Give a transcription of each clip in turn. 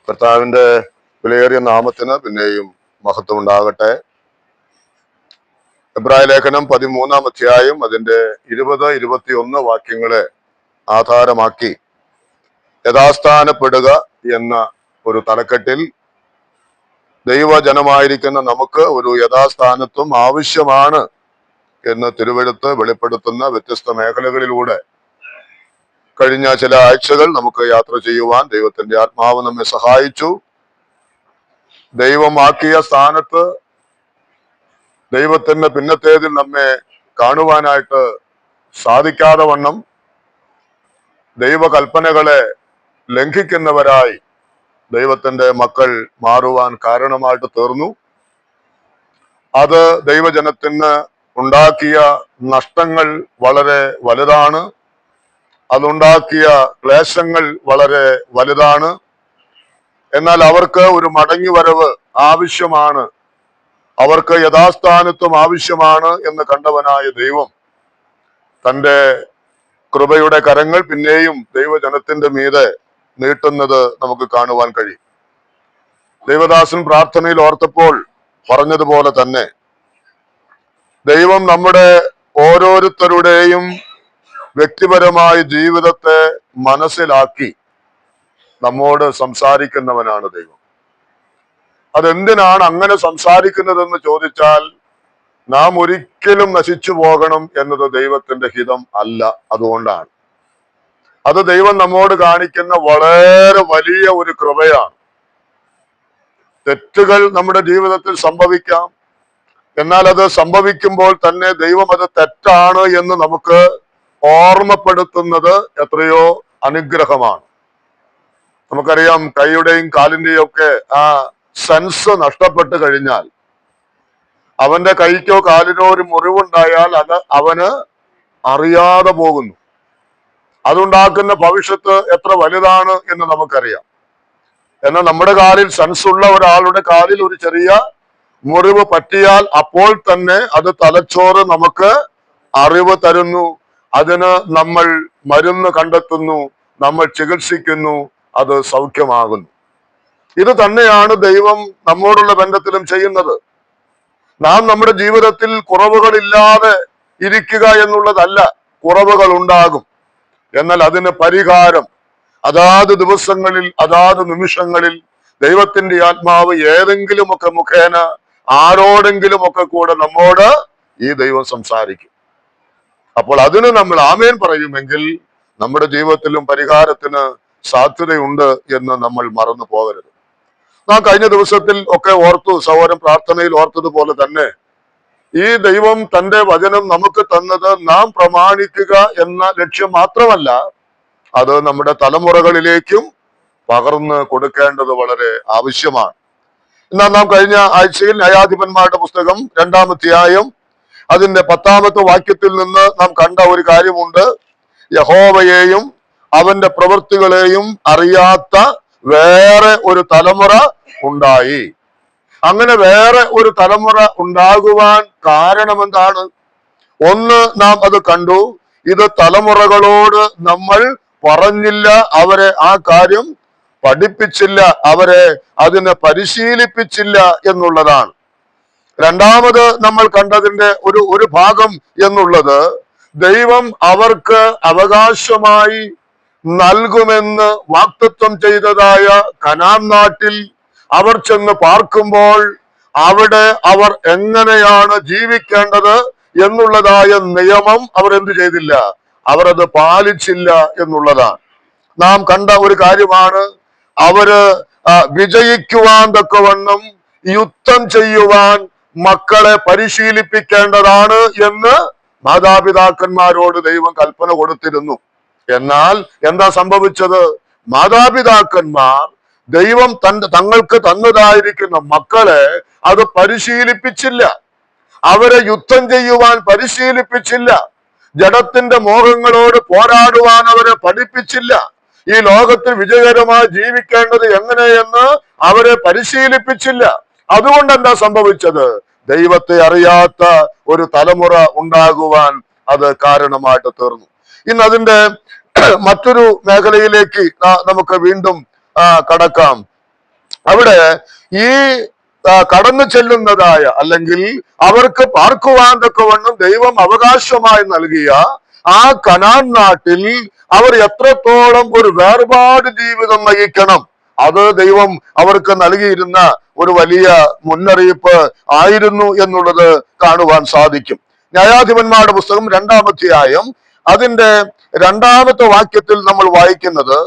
കർത്താവിന്റെ വിലയേറിയ നാമത്തിന് പിന്നെയും മഹത്വം ഉണ്ടാകട്ടെ. എബ്രായ ലേഖനം 13-ാം അധ്യായം അതിന്റെ 20-21 വാക്യങ്ങളെ ആധാരമാക്കി യഥാസ്ഥാനപ്പെടുക എന്ന ഒരു തലക്കെട്ടിൽ ദൈവജനമായിരിക്കുന്ന നമുക്ക് ഒരു യഥാസ്ഥാനത്വം ആവശ്യമാണ് എന്ന് തിരുവെഴുത്ത് വെളിപ്പെടുത്തുന്ന വ്യത്യസ്ത മേഖലകളിലൂടെ കഴിഞ്ഞ ചില ആഴ്ചകൾ നമുക്ക് യാത്ര ചെയ്യുവാൻ ദൈവത്തിന്റെ ആത്മാവ് നമ്മെ സഹായിച്ചു. ദൈവമാക്കിയ സ്ഥാനത്ത് ദൈവത്തിന്റെ പിന്നത്തേതിൽ നമ്മെ കാണുവാനായിട്ട് സാധിക്കാതെ വണ്ണം ദൈവകൽപ്പനകളെ ലംഘിക്കുന്നവരായി ദൈവത്തിന്റെ മക്കൾ മാറുവാൻ കാരണമായിട്ട് തീർന്നു. അത് ദൈവജനത്തിന് ഉണ്ടാക്കിയ നഷ്ടങ്ങൾ വളരെ വലുതാണ്. അതുണ്ടാക്കിയ ക്ലേശങ്ങൾ വളരെ വലുതാണ്. എന്നാൽ അവർക്ക് ഒരു മടങ്ങി വരവ് ആവശ്യമാണ്, അവർക്ക് യഥാസ്ഥാനത്വം ആവശ്യമാണ് എന്ന് കണ്ടവനായ ദൈവം തൻ്റെ കൃപയുടെ കരങ്ങൾ പിന്നെയും ദൈവജനത്തിന്റെ മീതെ നീട്ടുന്നത് നമുക്ക് കാണുവാൻ കഴിയും. ദൈവദാസൻ പ്രാർത്ഥനയിൽ ഓർത്തപ്പോൾ പറഞ്ഞതുപോലെ തന്നെ ദൈവം നമ്മുടെ ഓരോരുത്തരുടെയും വ്യക്തിപരമായ ജീവിതത്തെ മനസ്സിലാക്കി നമ്മോട് സംസാരിക്കുന്നവനാണ് ദൈവം. അതെന്തിനാണ് അങ്ങനെ സംസാരിക്കുന്നതെന്ന് ചോദിച്ചാൽ നാം ഒരിക്കലും നശിച്ചു പോകണം എന്നത് ദൈവത്തിന്റെ ഹിതം അല്ല. അതുകൊണ്ടാണ്. അത് ദൈവം നമ്മോട് കാണിക്കുന്ന വളരെ വലിയ ഒരു കൃപയാണ്. തെറ്റുകൾ നമ്മുടെ ജീവിതത്തിൽ സംഭവിക്കാം. എന്നാൽ അത് സംഭവിക്കുമ്പോൾ തന്നെ ദൈവം അത് തെറ്റാണ് എന്ന് നമുക്ക് ഓർമ്മപ്പെടുത്തുന്നത് എത്രയോ അനുഗ്രഹമാണ്. നമുക്കറിയാം, കൈയുടെയും കാലിന്റെയും ഒക്കെ ആ സെൻസ് നഷ്ടപ്പെട്ട് കഴിഞ്ഞാൽ, അവന്റെ കൈക്കോ കാലിനോ ഒരു മുറിവുണ്ടായാൽ അത് അവന് അറിയാതെ പോകുന്നു. അതുണ്ടാക്കുന്ന ഭവിഷ്യത്ത് എത്ര വലുതാണ് എന്ന് നമുക്കറിയാം. എന്നാൽ നമ്മുടെ കാലിൽ സെൻസ് ഉള്ള ഒരാളുടെ കാലിൽ ഒരു ചെറിയ മുറിവ് പറ്റിയാൽ അപ്പോൾ തന്നെ അത് തലച്ചോറ് നമുക്ക് അറിവ് തരുന്നു. അതിന് നമ്മൾ മരുന്ന് കണ്ടെത്തുന്നു, നമ്മൾ ചികിത്സിക്കുന്നു, അത് സൗഖ്യമാകുന്നു. ഇത് തന്നെയാണ് ദൈവം നമ്മോടുള്ള ബന്ധത്തിലും ചെയ്യുന്നത്. നാം നമ്മുടെ ജീവിതത്തിൽ കുറവുകളില്ലാതെ ഇരിക്കുക എന്നുള്ളതല്ല. കുറവുകൾ ഉണ്ടാകും. എന്നാൽ അതിന് പരിഹാരം അതാത് ദിവസങ്ങളിൽ അതാത് നിമിഷങ്ങളിൽ ദൈവത്തിന്റെ ആത്മാവ് ഏതെങ്കിലുമൊക്കെ മുഖേന ആരോടെങ്കിലുമൊക്കെ കൂടെ നമ്മോട് ഈ ദൈവം സംസാരിക്കും. അപ്പോൾ അതിന് നമ്മൾ ആമേൻ പറയുമെങ്കിൽ നമ്മുടെ ജീവിതത്തിലും പരിഹാരത്തിന് സാധ്യതയുണ്ട് എന്ന് നമ്മൾ മറന്നു പോകരുത്. നാം കഴിഞ്ഞ ദിവസത്തിൽ ഒക്കെ ഓർത്തു, സഹോദരൻ പ്രാർത്ഥനയിൽ ഓർത്തതുപോലെ തന്നെ ഈ ദൈവം തന്റെ വചനം നമുക്ക് തന്നത് നാം പ്രമാണിക്കുക എന്ന ലക്ഷ്യം മാത്രമല്ല, അത് നമ്മുടെ തലമുറകളിലേക്കും പകർന്ന് കൊടുക്കേണ്ടത് വളരെ ആവശ്യമാണ്. എന്നാൽ നാം കഴിഞ്ഞ ആഴ്ചയിൽ ന്യായാധിപന്മാരുടെ പുസ്തകം 2-ാം അധ്യായം അതിന്റെ 10-ാമത്തെ വാക്യത്തിൽ നിന്ന് നാം കണ്ട ഒരു കാര്യമുണ്ട്. യഹോവയെയും അവന്റെ പ്രവൃത്തികളെയും അറിയാത്ത വേറെ ഒരു തലമുറ ഉണ്ടായി. അങ്ങനെ വേറെ ഒരു തലമുറ ഉണ്ടാകുവാൻ കാരണമെന്താണ്? ഒന്ന്, നാം അത് കണ്ടു. ഇത് തലമുറകളോട് നമ്മൾ പറഞ്ഞില്ല, അവരെ ആ കാര്യം പഠിപ്പിച്ചില്ല, അവരെ അതിനെ പരിശീലിപ്പിച്ചില്ല എന്നുള്ളതാണ്. രണ്ടാമത് നമ്മൾ കണ്ടതിന്റെ ഒരു ഭാഗം എന്നുള്ളത്, ദൈവം അവർക്ക് അവകാശമായി നൽകുമെന്ന് വാഗ്ദത്തം ചെയ്തതായ കനാൻ നാട്ടിൽ അവർ ചെന്ന് പാർക്കുമ്പോൾ അവിടെ അവർ എങ്ങനെയാണ് ജീവിക്കേണ്ടത് എന്നുള്ളതായ നിയമം അവർ എന്ത് ചെയ്തില്ല, അവർ അത് പാലിച്ചില്ല എന്നുള്ളതാണ്. നാം കണ്ട ഒരു കാര്യമാണ്, അവര് വിജയിക്കുവാൻ തക്കവണ്ണം യുദ്ധം ചെയ്യുവാൻ മക്കളെ പരിശീലിപ്പിക്കേണ്ടതാണ് എന്ന് മാതാപിതാക്കന്മാരോട് ദൈവം കൽപ്പന കൊടുത്തിരുന്നു. എന്നാൽ എന്താ സംഭവിച്ചത്? മാതാപിതാക്കന്മാർ ദൈവം തങ്ങൾക്ക് തന്നതായിരിക്കുന്ന മക്കളെ അത് പരിശീലിപ്പിച്ചില്ല. അവരെ യുദ്ധം ചെയ്യുവാൻ പരിശീലിപ്പിച്ചില്ല. ജഡത്തിന്റെ മോഹങ്ങളോട് പോരാടുവാൻ അവരെ പഠിപ്പിച്ചില്ല. ഈ ലോകത്തിൽ വിജയകരമായി ജീവിക്കേണ്ടത് എങ്ങനെയെന്ന് അവരെ പരിശീലിപ്പിച്ചില്ല. അതുകൊണ്ട് എന്താ സംഭവിച്ചത്? ദൈവത്തെ അറിയാത്ത ഒരു തലമുറ ഉണ്ടാകുവാൻ അത് കാരണമായിട്ട് തീർന്നു. ഇന്ന് അതിന്റെ മറ്റൊരു മേഖലയിലേക്ക് നമുക്ക് വീണ്ടും കടക്കാം. അവിടെ ഈ കടന്നു ചെല്ലുന്നതായ അല്ലെങ്കിൽ അവർക്ക് പാർക്കുവാൻ തക്കവണ്ണം ദൈവം അവകാശമായി നൽകിയ ആ കനാൻ നാട്ടിൽ അവർ എത്രത്തോളം ഒരു വേർപാട് ജീവിതം നയിക്കണം, അത് ദൈവം അവർക്ക് നൽകിയിരുന്ന ഒരു വലിയ മുന്നറിയിപ്പ് ആയിരുന്നു എന്നുള്ളത് കാണുവാൻ സാധിക്കും. ന്യായാധിപന്മാരുടെ പുസ്തകം 2-ാം അധ്യായം അതിന്റെ 2-ാമത്തെ വാക്യത്തിൽ നമ്മൾ വായിക്കുന്നത്,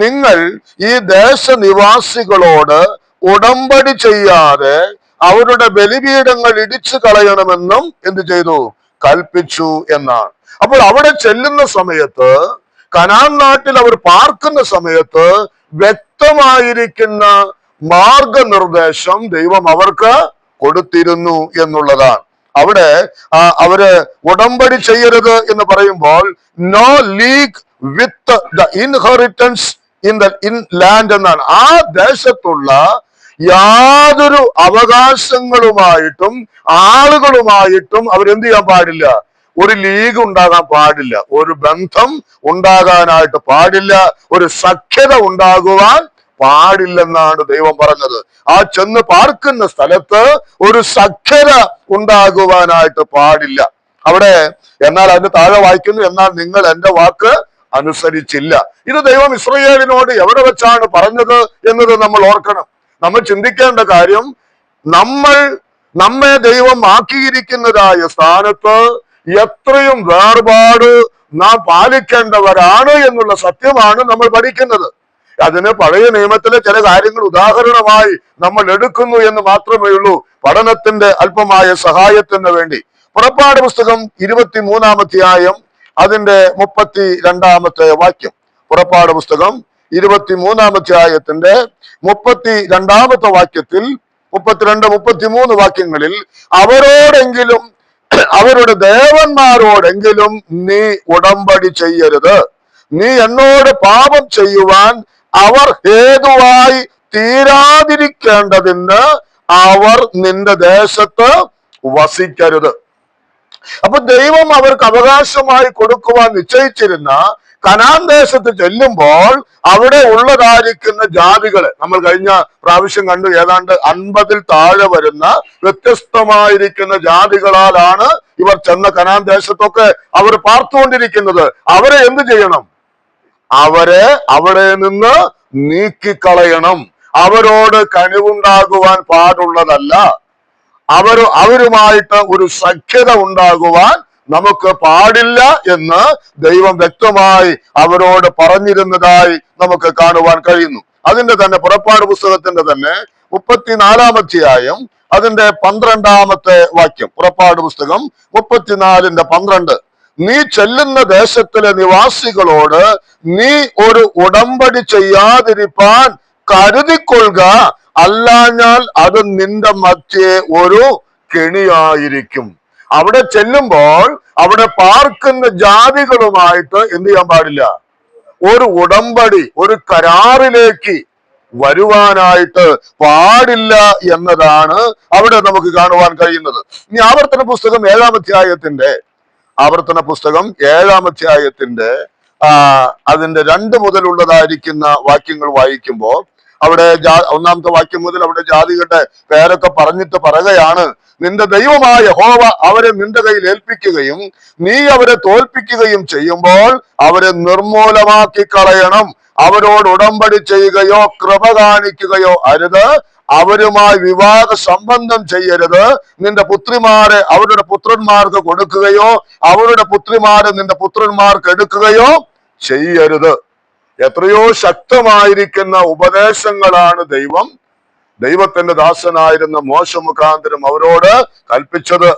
നിങ്ങൾ ഈ ദേശനിവാസികളോട് ഉടമ്പടി ചെയ്യാതെ അവരുടെ ബലിപീഠങ്ങൾ ഇടിച്ചു കളയണമെന്നും എന്ത് ചെയ്തു? കൽപ്പിച്ചു എന്നാണ്. അപ്പോൾ അവിടെ ചെല്ലുന്ന സമയത്ത്, കനാൻ നാട്ടിൽ അവർ പാർക്കുന്ന സമയത്ത് വ്യക്തമായിരിക്കുന്ന മാർഗനിർദ്ദേശം ദൈവം അവർക്ക് കൊടുത്തിരുന്നു എന്നുള്ളതാണ്. അവിടെ അവര് ഉടമ്പടി ചെയ്യരുത് എന്ന് പറയുമ്പോൾ no league with the inheritance in land എന്നാണ്. ആ ദേശത്തുള്ള യാതൊരു അവകാശങ്ങളുമായിട്ടും ആളുകളുമായിട്ടും അവരെന്ത് ചെയ്യാൻ പാടില്ല? ഒരു ലീഗ് ഉണ്ടാകാൻ പാടില്ല, ഒരു ബന്ധം ഉണ്ടാകാനായിട്ട് പാടില്ല, ഒരു സഖ്യത ഉണ്ടാകുവാൻ പാടില്ലെന്നാണ് ദൈവം പറഞ്ഞത്. ആ ചെന്ന് പാർക്കുന്ന സ്ഥലത്ത് ഒരു സഖ്യത ഉണ്ടാകുവാനായിട്ട് പാടില്ല. അവിടെ എന്നാൽ അതിന് താഴെ വായിക്കുന്നു, എന്നാൽ നിങ്ങൾ എന്റെ വാക്ക് അനുസരിച്ചില്ല. ഇത് ദൈവം ഇസ്രായേലിനോട് എവിടെ വെച്ചാണ് പറഞ്ഞത് എന്നത് നമ്മൾ ഓർക്കണം. നമ്മൾ ചിന്തിക്കേണ്ട കാര്യം, നമ്മെ ദൈവം ആക്കിയിരിക്കുന്നതായ സ്ഥാനത്ത് എത്രയും വേർപാട് നാം പാലിക്കേണ്ടവരാണ് എന്നുള്ള സത്യമാണ് നമ്മൾ പഠിക്കുന്നത്. അതിന് പഴയ നിയമത്തിലെ ചില കാര്യങ്ങൾ ഉദാഹരണമായി നമ്മൾ എടുക്കുന്നു എന്ന് മാത്രമേ ഉള്ളൂ, പഠനത്തിന്റെ അല്പമായ സഹായത്തിന് വേണ്ടി. പുറപ്പാട് പുസ്തകം 23-ാം അധ്യായം അതിന്റെ 32-ാമത്തെ വാക്യം. പുറപ്പാട് പുസ്തകം 23-ാം അധ്യായത്തിന്റെ 32-ാമത്തെ വാക്യത്തിൽ 32-33 വാക്യങ്ങളിൽ, അവരോടെങ്കിലും അവരുടെ ദേവന്മാരോടെങ്കിലും നീ ഉടമ്പടി ചെയ്യരുത്, നീ എന്നോട് പാപം ചെയ്യുവാൻ അവർ ഹേതുവായി തീരാതിരിക്കേണ്ടതിന് അവർ നിന്റെ ദേശത്ത് വസിക്കരുത്. അപ്പൊ ദൈവം അവർക്ക് അവകാശമായി കൊടുക്കുവാൻ നിശ്ചയിച്ചിരുന്ന കനാൻ ദേശത്ത് ചെല്ലുമ്പോൾ അവിടെ ഉള്ളതായിരിക്കുന്ന ജാതികള് നമ്മൾ കഴിഞ്ഞ പ്രാവശ്യം കണ്ടു, ഏതാണ്ട് 50-ൽ താഴെ വരുന്ന വ്യത്യസ്തമായിരിക്കുന്ന ജാതികളാലാണ് ഇവർ ചെന്ന കനാൻ ദേശത്തൊക്കെ അവർ പാർത്തുകൊണ്ടിരിക്കുന്നത്. അവരെ എന്ത് ചെയ്യണം? അവരെ അവിടെ നിന്ന് നീക്കിക്കളയണം. അവരോട് കനിവുണ്ടാകുവാൻ പാടുള്ളതല്ല. അവരുമായിട്ട് ഒരു സഖ്യത ഉണ്ടാകുവാൻ നമുക്ക് പാടില്ല എന്ന് ദൈവം വ്യക്തമായി അവരോട് പറഞ്ഞിരുന്നതായി നമുക്ക് കാണുവാൻ കഴിയുന്നു. അതിന്റെ തന്നെ പുറപ്പാട് പുസ്തകത്തിന്റെ തന്നെ 34-ാം അധ്യായം അതിന്റെ 12-ാമത്തെ വാക്യം. പുറപ്പാട് പുസ്തകം 34:12, നീ ചെല്ലുന്ന ദേശത്തിലെ നിവാസികളോട് നീ ഒരു ഉടമ്പടി ചെയ്യാതിരിപ്പാൻ കരുതിക്കൊള്ളുക, അല്ലാഞ്ഞാൽ അത് നിന്റെ മധ്യേ ഒരു കെണിയായിരിക്കും. അവിടെ ചെല്ലുമ്പോൾ അവിടെ പാർക്കുന്ന ജാതികളുമായിട്ട് എന്ത് ചെയ്യാൻ പാടില്ല? ഒരു ഉടമ്പടി, ഒരു കരാറിലേക്ക് വരുവാനായിട്ട് പാടില്ല എന്നതാണ് അവിടെ നമുക്ക് കാണുവാൻ കഴിയുന്നത്. ഇനി ആവർത്തന പുസ്തകം 7-ാം അധ്യായത്തിന്റെ അതിന്റെ 2 മുതലുള്ളതായിരിക്കുന്ന വാക്യങ്ങൾ വായിക്കുമ്പോൾ അവിടെ 1-ാമത്തെ വാക്യം മുതൽ അവിടെ ജാതികളുടെ പേരൊക്കെ പറഞ്ഞിട്ട് പറയുകയാണ്, നിന്റെ ദൈവമായ യഹോവ അവരെ നിന്റെ കയ്യിൽ ഏൽപ്പിക്കുകയും നീ അവരെ തോൽപ്പിക്കുകയും ചെയ്യുമ്പോൾ അവരെ നിർമൂലമാക്കി കളയണം. അവരോട് ഉടമ്പടി ചെയ്യുകയോ കൃപ കാണിക്കുകയോ അരുത്. അവരുമായി വിവാഹ സംബന്ധം ചെയ്യരുത്. നിന്റെ പുത്രിമാരെ അവരുടെ പുത്രന്മാർക്ക് കൊടുക്കുകയോ അവരുടെ പുത്രിമാരെ നിന്റെ പുത്രന്മാർക്ക് എടുക്കുകയോ ചെയ്യരുത്. എത്രയോ ശക്തമായിരിക്കുന്ന ഉപദേശങ്ങളാണ് ദൈവത്തിന്റെ ദാസനായിരുന്ന മോശ മുഖാന്തരം അവരോട് കൽപ്പിച്ചത്.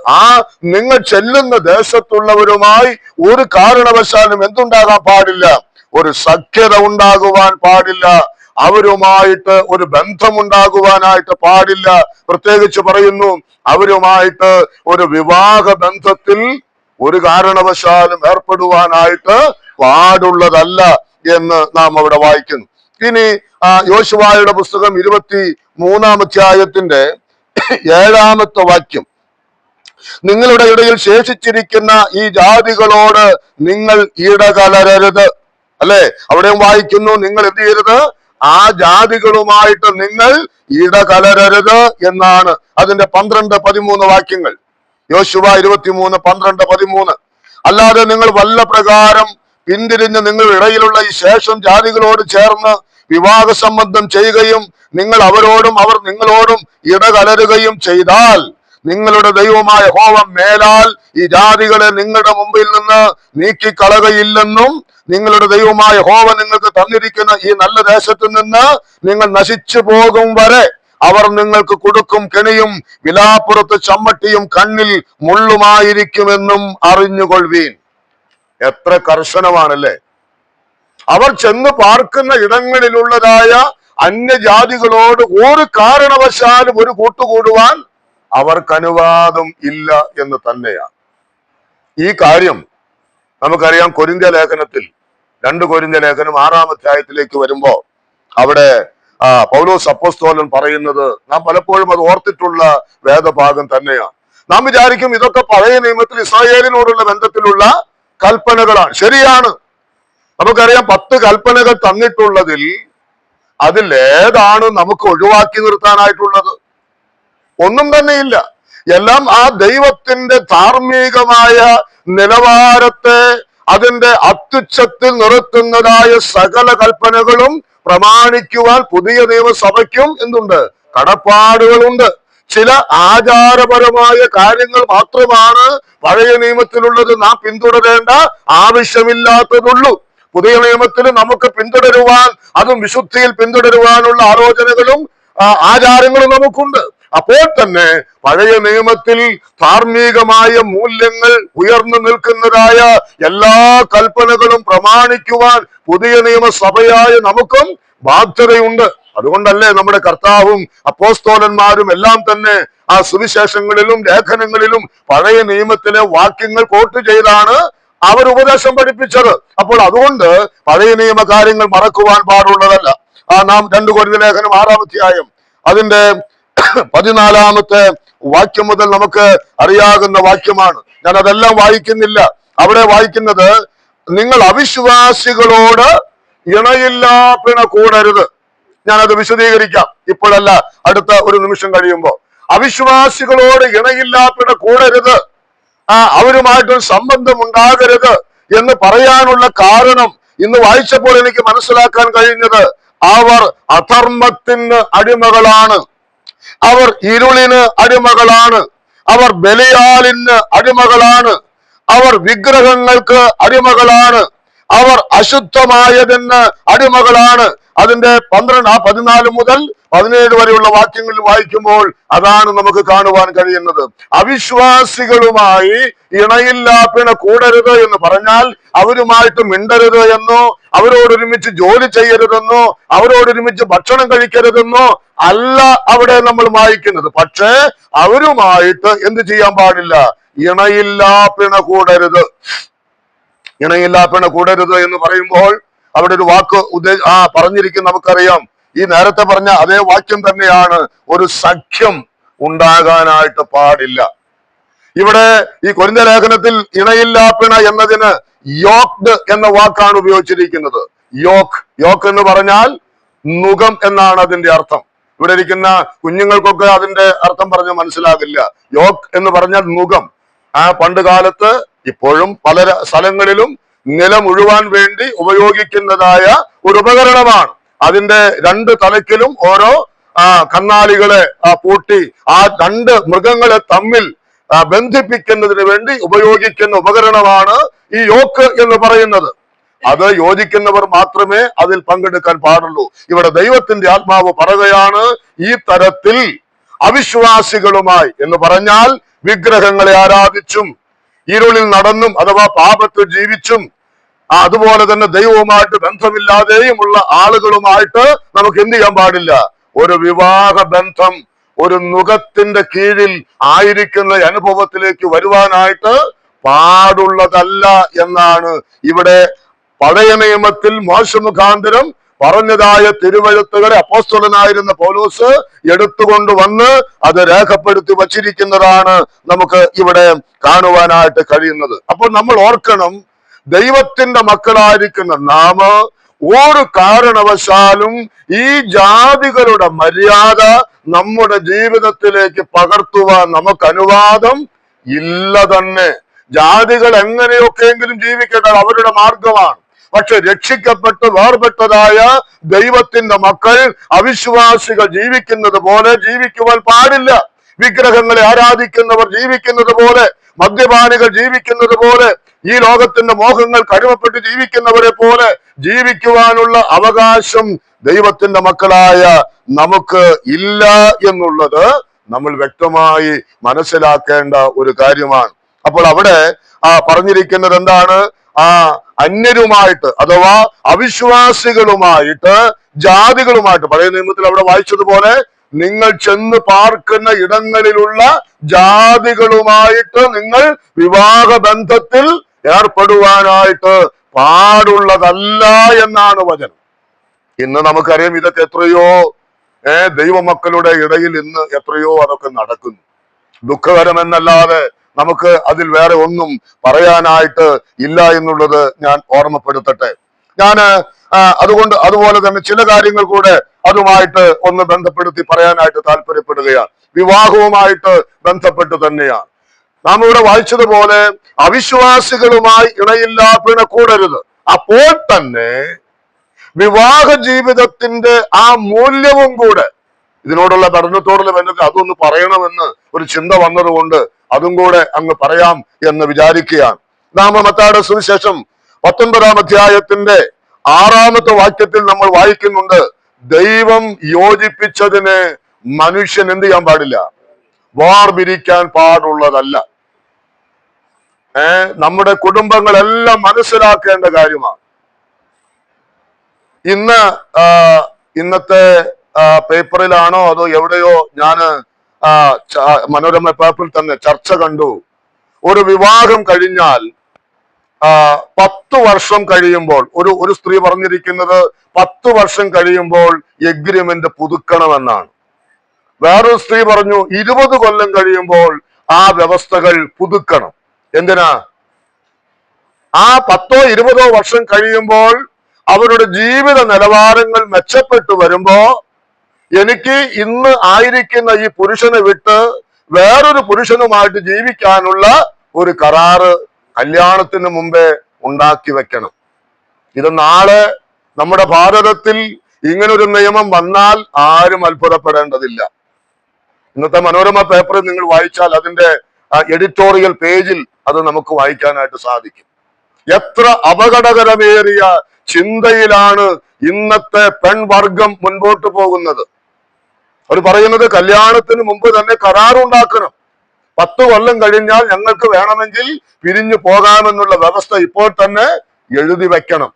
നിങ്ങൾ ചെല്ലുന്ന ദേശത്തുള്ളവരുമായി ഒരു കാരണവശാലും എന്തുണ്ടാകാൻ പാടില്ല? ഒരു സഖ്യത ഉണ്ടാകുവാൻ പാടില്ല. അവരുമായിട്ട് ഒരു ബന്ധമുണ്ടാകുവാനായിട്ട് പാടില്ല. പ്രത്യേകിച്ച് പറയുന്നു, അവരുമായിട്ട് ഒരു വിവാഹ ബന്ധത്തിൽ ഒരു കാരണവശാലും ഏർപ്പെടുവാനായിട്ട് പാടുള്ളതല്ല എന്ന് നാം അവിടെ വായിക്കുന്നു. ഇനി യോശുവായുടെ പുസ്തകം 23-ാം അധ്യായത്തിന്റെ 7-ാമത്തെ വാക്യം, നിങ്ങളുടെ ഇടയിൽ ശേഷിച്ചിരിക്കുന്ന ഈ ജാതികളോട് നിങ്ങൾ ഇടകലരരുത്. അല്ലെ, അവിടെയും വായിക്കുന്നു, നിങ്ങൾ എന്ത് ചെയ്യരുത്? ആ ജാതികളുമായിട്ട് നിങ്ങൾ ഇടകലരരുത് എന്നാണ് അതിന്റെ 12-13 വാക്യങ്ങൾ. യോശുവ 23:12-13. അല്ലാതെ നിങ്ങൾ വല്ല പ്രകാരം പിന്തിരിഞ്ഞ് നിങ്ങളുടെ ഇടയിലുള്ള ഈ ശേഷം ജാതികളോട് ചേർന്ന് വിവാഹ സംബന്ധം ചെയ്യുകയും നിങ്ങൾ അവരോടും അവർ നിങ്ങളോടും ഇടകലരുകയും ചെയ്താൽ നിങ്ങളുടെ ദൈവമായ യഹോവ മേലാൽ ഈ ജാതികളെ നിങ്ങളുടെ മുമ്പിൽ നിന്ന് നീക്കിക്കളകയില്ലെന്നും നിങ്ങളുടെ ദൈവമായ യഹോവ നിങ്ങൾക്ക് തന്നിരിക്കുന്ന ഈ നല്ല ദേശത്ത് നിന്ന് നിങ്ങൾ നശിച്ചു പോകും വരെ അവർ നിങ്ങൾക്ക് കൊടുക്കും കെണിയും വിലാപ്പുറത്ത് ചമ്മട്ടിയും കണ്ണിൽ മുള്ളുമായിരിക്കുമെന്നും അറിഞ്ഞുകൊള്ളുവീൻ. എത്ര കർശനമാണല്ലേ! അവർ ചെന്ന് പാർക്കുന്ന ഇടങ്ങളിലുള്ളതായ അന്യജാതികളോട് ഒരു കാരണവശാലും ഒരു കൂട്ടുകൂടുവാൻ അവർക്ക് അനുവാദം ഇല്ല എന്ന് തന്നെയാണ്. ഈ കാര്യം നമുക്കറിയാം. കൊരിന്ത്യ ലേഖനത്തിൽ 2 കൊരിന്ത്യ ലേഖനം 6-ാം അധ്യായത്തിലേക്ക് വരുമ്പോ അവിടെ പൗലോസ് അപ്പോസ്തലൻ പറയുന്നത് നാം പലപ്പോഴും അത് ഓർത്തിട്ടുള്ള വേദഭാഗം തന്നെയാണ്. നാം വിചാരിക്കും ഇതൊക്കെ പഴയ നിയമത്തിൽ ഇസ്രായേലിനോടുള്ള ബന്ധത്തിലുള്ള കൽപ്പനകളാണ്. ശരിയാണ്. നമുക്കറിയാം 10 കൽപ്പനകൾ തന്നിട്ടുള്ളതിൽ അതിലേതാണ് നമുക്ക് ഒഴിവാക്കി നിർത്താനായിട്ടുള്ളത്? ഒന്നും തന്നെയില്ല. എല്ലാം ആ ദൈവത്തിന്റെ ധാർമ്മികമായ നിലവാരത്തെ അതിന്റെ അത്യുച്ചത്തിൽ നിർത്തുന്നതായ സകല കൽപ്പനകളും പ്രമാണിക്കുവാൻ പുതിയ നിയമസഭയ്ക്കും എന്തുണ്ട്? കടപ്പാടുകളുണ്ട്. ചില ആചാരപരമായ കാര്യങ്ങൾ മാത്രമാണ് പഴയ നിയമത്തിലുള്ളത്. നാം പിന്തുടരേണ്ട ആവശ്യമില്ലാത്തതുള്ളൂ. പുതിയ നിയമത്തിൽ നമുക്ക് പിന്തുടരുവാൻ, അതും വിശുദ്ധിയിൽ പിന്തുടരുവാനുള്ള ആലോചനകളും ആചാരങ്ങളും നമുക്കുണ്ട്. അപ്പോൾ തന്നെ പഴയ നിയമത്തിൽ ധാർമ്മികമായ മൂല്യങ്ങൾ ഉയർന്നു നിൽക്കുന്നതായ എല്ലാ കൽപ്പനകളും പ്രമാണിക്കുവാൻ പുതിയ നിയമസഭയായ നമുക്കും ബാധ്യതയുണ്ട്. അതുകൊണ്ടല്ലേ നമ്മുടെ കർത്താവും അപ്പോസ്തലന്മാരും എല്ലാം തന്നെ ആ സുവിശേഷങ്ങളിലും ലേഖനങ്ങളിലും പഴയ നിയമത്തിലെ വാക്യങ്ങൾ കോട്ട് ചെയ്താണ് അവർ ഉപദേശം പഠിപ്പിച്ചത്. അപ്പോൾ അതുകൊണ്ട് പഴയ നിയമ കാര്യങ്ങൾ മറക്കുവാൻ പാടുള്ളതല്ല. നാം 2 കൊരിന്ത്യ ലേഖനം 6-ാം അധ്യായം അതിന്റെ 14-ാമത്തെ വാക്യം മുതൽ നമുക്ക് അറിയാകുന്ന വാക്യമാണ്. ഞാൻ അതെല്ലാം വായിക്കുന്നില്ല. അവിടെ വായിക്കുന്നത്, നിങ്ങൾ അവിശ്വാസികളോട് ഇണയില്ലാ പിണ കൂടരുത്. ഞാനത് വിശദീകരിക്കാം, ഇപ്പോഴല്ല, അടുത്ത ഒരു നിമിഷം കഴിയുമ്പോ. അവിശ്വാസികളോട് ഇണയില്ലാ പിണ കൂടരുത്, അവരുമായിട്ടൊരു സംബന്ധം ഉണ്ടാകരുത് എന്ന് പറയാനുള്ള കാരണം ഇന്ന് വായിച്ചപ്പോൾ എനിക്ക് മനസ്സിലാക്കാൻ കഴിഞ്ഞത്, അവർ അധർമ്മത്തിന് അടിമകളാണ്, അവർ ഇരുളിന് അടിമകളാണ്, അവർ ബലിയാലിന് അടിമകളാണ്, അവർ വിഗ്രഹങ്ങൾക്ക് അടിമകളാണ്, അവർ അശുദ്ധമായതിന് അടിമകളാണ്. അതിന്റെ 14 മുതൽ 17 വരെയുള്ള വാക്യങ്ങളിൽ വായിക്കുമ്പോൾ അതാണ് നമുക്ക് കാണുവാൻ കഴിയുന്നത്. അവിശ്വാസികളുമായി ഇണയില്ലാ പിണ കൂടരുത് എന്ന് പറഞ്ഞാൽ അവരുമായിട്ട് മിണ്ടരുത് എന്നോ, അവരോടൊരുമിച്ച് ജോലി ചെയ്യരുതെന്നോ, അവരോടൊരുമിച്ച് ഭക്ഷണം കഴിക്കരുതെന്നോ അല്ല അവിടെ നമ്മൾ വായിക്കുന്നത്. പക്ഷേ അവരുമായിട്ട് എന്ത് ചെയ്യാൻ പാടില്ല? ഇണയില്ലാ പിണ കൂടരുത്. ഇണയില്ലാ പിണ കൂടരുത് എന്ന് പറയുമ്പോൾ അവിടെ ഒരു വാക്ക് പറഞ്ഞിരിക്കും. നമുക്കറിയാം, ഈ നേരത്തെ പറഞ്ഞ അതേ വാക്യം തന്നെയാണ്, ഒരു സഖ്യം ഉണ്ടാകാനായിട്ട് പാടില്ല. ഇവിടെ ഈ കൊരിന്ത്യ ലേഖനത്തിൽ ഇണയില്ലാ പിണ എന്നതിന് യോക്ഡ് എന്ന വാക്കാണ് ഉപയോഗിച്ചിരിക്കുന്നത്. യോക്ക് എന്ന് പറഞ്ഞാൽ നുകം എന്നാണ് അതിന്റെ അർത്ഥം. ഇവിടെ ഇരിക്കുന്ന കുഞ്ഞുങ്ങൾക്കൊക്കെ അതിന്റെ അർത്ഥം പറഞ്ഞ് മനസ്സിലാകില്ല. യോക്ക് എന്ന് പറഞ്ഞാൽ നുകം. പണ്ട് കാലത്ത്, ഇപ്പോഴും പല സ്ഥലങ്ങളിലും നിലമുഴുവാൻ വേണ്ടി ഉപയോഗിക്കുന്നതായ ഒരു ഉപകരണമാണ്. അതിന്റെ 2 തലക്കിലും ഓരോ കന്നാലികളെ പൂട്ടി ആ 2 മൃഗങ്ങളെ തമ്മിൽ ബന്ധിപ്പിക്കുന്നതിന് വേണ്ടി ഉപയോഗിക്കുന്ന ഉപകരണമാണ് ഈ യോക്ക് എന്ന് പറയുന്നത്. അത് യോജിക്കുന്നവർ മാത്രമേ അതിൽ പങ്കെടുക്കാൻ പാടുള്ളൂ. ഇവിടെ ദൈവത്തിന്റെ ആത്മാവ് പറയുകയാണ്, ഈ തരത്തിൽ അവിശ്വാസികളുമായി എന്ന് പറഞ്ഞാൽ വിഗ്രഹങ്ങളെ ആരാധിച്ചും ഇരുളിൽ നടന്നും അഥവാ പാപത്തിൽ ജീവിച്ചും അതുപോലെ തന്നെ ദൈവവുമായിട്ട് ബന്ധമില്ലാതെയുമുള്ള ആളുകളുമായിട്ട് നമുക്ക് എന്ത് ചെയ്യാൻ പാടില്ല? ഒരു വിവാഹ ബന്ധം, ഒരു നുകത്തിന്റെ കീഴിൽ ആയിരിക്കുന്ന അനുഭവത്തിലേക്ക് വരുവാനായിട്ട് പാടുള്ളതല്ല എന്നാണ് ഇവിടെ പഴയ നിയമത്തിൽ മോശെ മുഖാന്തരം പറഞ്ഞതായ തിരുവെഴുത്തുകളെ അപ്പോസ്തലനായിരുന്ന പൗലോസ് എടുത്തുകൊണ്ട് വന്ന് അത് രേഖപ്പെടുത്തി വച്ചിരിക്കുന്നതാണ് നമുക്ക് ഇവിടെ കാണുവാനായിട്ട് കഴിയുന്നത്. അപ്പോൾ നമ്മൾ ഓർക്കണം, ദൈവത്തിന്റെ മക്കളായിരിക്കുന്ന നാം ഒരു കാരണവശാലും ഈ ജാതികളുടെ മര്യാദ നമ്മുടെ ജീവിതത്തിലേക്ക് പകർത്തുവാൻ നമുക്ക് അനുവാദം ഇല്ല തന്നെ. ജാതികൾ എങ്ങനെയൊക്കെയെങ്കിലും ജീവിക്കേണ്ടത് അവരുടെ മാർഗമാണ്. പക്ഷെ രക്ഷിക്കപ്പെട്ട് വേർപെട്ടതായ ദൈവത്തിന്റെ മക്കൾ, അവിശ്വാസികൾ ജീവിക്കുന്നത് പോലെ ജീവിക്കുവാൻ പാടില്ല. വിഗ്രഹങ്ങളെ ആരാധിക്കുന്നവർ ജീവിക്കുന്നത് പോലെ, മദ്യപാനികൾ ജീവിക്കുന്നത് പോലെ, ഈ ലോകത്തിന്റെ മോഹങ്ങൾ കരുവപ്പെട്ട് ജീവിക്കുന്നവരെ പോലെ ജീവിക്കുവാനുള്ള അവകാശം ദൈവത്തിന്റെ മക്കളായ നമുക്ക് ഇല്ല എന്നുള്ളത് നമ്മൾ വ്യക്തമായി മനസ്സിലാക്കേണ്ട ഒരു കാര്യമാണ്. അപ്പോൾ അവിടെ പറഞ്ഞിരിക്കുന്നത് എന്താണ്? അന്യരുമായിട്ട് അഥവാ അവിശ്വാസികളുമായിട്ട്, ജാതികളുമായിട്ട്, പഴയ നിയമത്തിൽ അവിടെ വായിച്ചതുപോലെ നിങ്ങൾ ചെന്ന് പാർക്കുന്ന ഇടങ്ങളിലുള്ള ജാതികളുമായിട്ട് നിങ്ങൾ വിവാഹ ബന്ധത്തിൽ ഏർപ്പെടുവാനായിട്ട് പാടുള്ളതല്ല എന്നാണ് വചനം. ഇന്ന് നമുക്കറിയാം ഇതൊക്കെ എത്രയോ ദൈവമക്കളുടെ ഇടയിൽ ഇന്ന് എത്രയോ അതൊക്കെ നടക്കുന്നു. ദുഃഖകരമെന്നല്ലാതെ നമുക്ക് അതിൽ വേറെ ഒന്നും പറയാനായിട്ട് ഇല്ല എന്നുള്ളത് ഞാൻ ഓർമ്മപ്പെടുത്തട്ടെ. അതുപോലെ തന്നെ ചില കാര്യങ്ങൾ കൂടെ അതുമായിട്ട് ഒന്ന് ബന്ധപ്പെടുത്തി പറയാനായിട്ട് താല്പര്യപ്പെടുകയാണ്. വിവാഹവുമായിട്ട് ബന്ധപ്പെട്ട് തന്നെയാണ്. നാം ഇവിടെ വായിച്ചതുപോലെ അവിശ്വാസികളുമായി ഇണയില്ലാ പിണക്കൂടരുത്. അപ്പോൾ തന്നെ വിവാഹ ജീവിതത്തിന്റെ ആ മൂല്യവും കൂടെ ഇതിനോടുള്ള പഠനത്തോടുള്ള ബന്ധത്തിൽ അതൊന്ന് പറയണമെന്ന് ഒരു ചിന്ത വന്നതുകൊണ്ട് അതും കൂടെ അങ്ങ് പറയാം എന്ന് വിചാരിക്കുകയാണ്. നാം മത്തായിയുടെ സുവിശേഷം 19-ാം അധ്യായത്തിന്റെ 6-ാമത്തെ വാക്യത്തിൽ നമ്മൾ വായിക്കുന്നുണ്ട്, ദൈവം യോജിപ്പിച്ചതിന് മനുഷ്യൻ എന്ത് ചെയ്യാൻ പാടില്ല? വേർപിരിക്കാൻ പാടുള്ളതല്ല. നമ്മുടെ കുടുംബങ്ങളെല്ലാം മനസ്സിലാക്കേണ്ട കാര്യമാണ്. ഇന്നത്തെ പേപ്പറിലാണോ അതോ എവിടെയോ ഞാൻ മനോരമ പേപ്പറിൽ തന്നെ ചർച്ച കണ്ടു. ഒരു വിവാഹം കഴിഞ്ഞാൽ 10 വർഷം കഴിയുമ്പോൾ ഒരു സ്ത്രീ പറഞ്ഞിരിക്കുന്നത് 10 വർഷം കഴിയുമ്പോൾ എഗ്രിമെന്റ് പുതുക്കണമെന്നാണ്. വേറൊരു സ്ത്രീ പറഞ്ഞു 20 കൊല്ലം കഴിയുമ്പോൾ ആ വ്യവസ്ഥകൾ പുതുക്കണം. എന്തിനാ? ആ 10ഓ 20ഓ വർഷം കഴിയുമ്പോൾ അവരുടെ ജീവിത നിലവാരങ്ങൾ മെച്ചപ്പെട്ടു വരുമ്പോ എനിക്ക് ഇന്ന് ആയിരിക്കുന്ന ഈ പുരുഷനെ വിട്ട് വേറൊരു പുരുഷനുമായിട്ട് ജീവിക്കാനുള്ള ഒരു കരാറ് കല്യാണത്തിന് മുമ്പേ ഉണ്ടാക്കി വെക്കണം. ഇത് നാളെ നമ്മുടെ ഭാരതത്തിൽ ഇങ്ങനൊരു നിയമം വന്നാൽ ആരും അത്ഭുതപ്പെടേണ്ടതില്ല. ഇന്നത്തെ മനോരമ പേപ്പറിൽ നിങ്ങൾ വായിച്ചാൽ അതിന്റെ എഡിറ്റോറിയൽ പേജിൽ അത് നമുക്ക് വായിക്കാനായിട്ട് സാധിക്കും. എത്ര അപകടകരമേറിയ ചിന്തയിലാണ് ഇന്നത്തെ പെൺവർഗം മുൻപോട്ട് പോകുന്നത്. അവർ പറയുന്നത് കല്യാണത്തിന് മുമ്പ് തന്നെ കരാറുണ്ടാക്കണം. 10 കൊല്ലം കഴിഞ്ഞാൽ ഞങ്ങൾക്ക് വേണമെങ്കിൽ പിരിഞ്ഞു പോകാമെന്നുള്ള വ്യവസ്ഥ ഇപ്പോൾ തന്നെ എഴുതി വെക്കണം.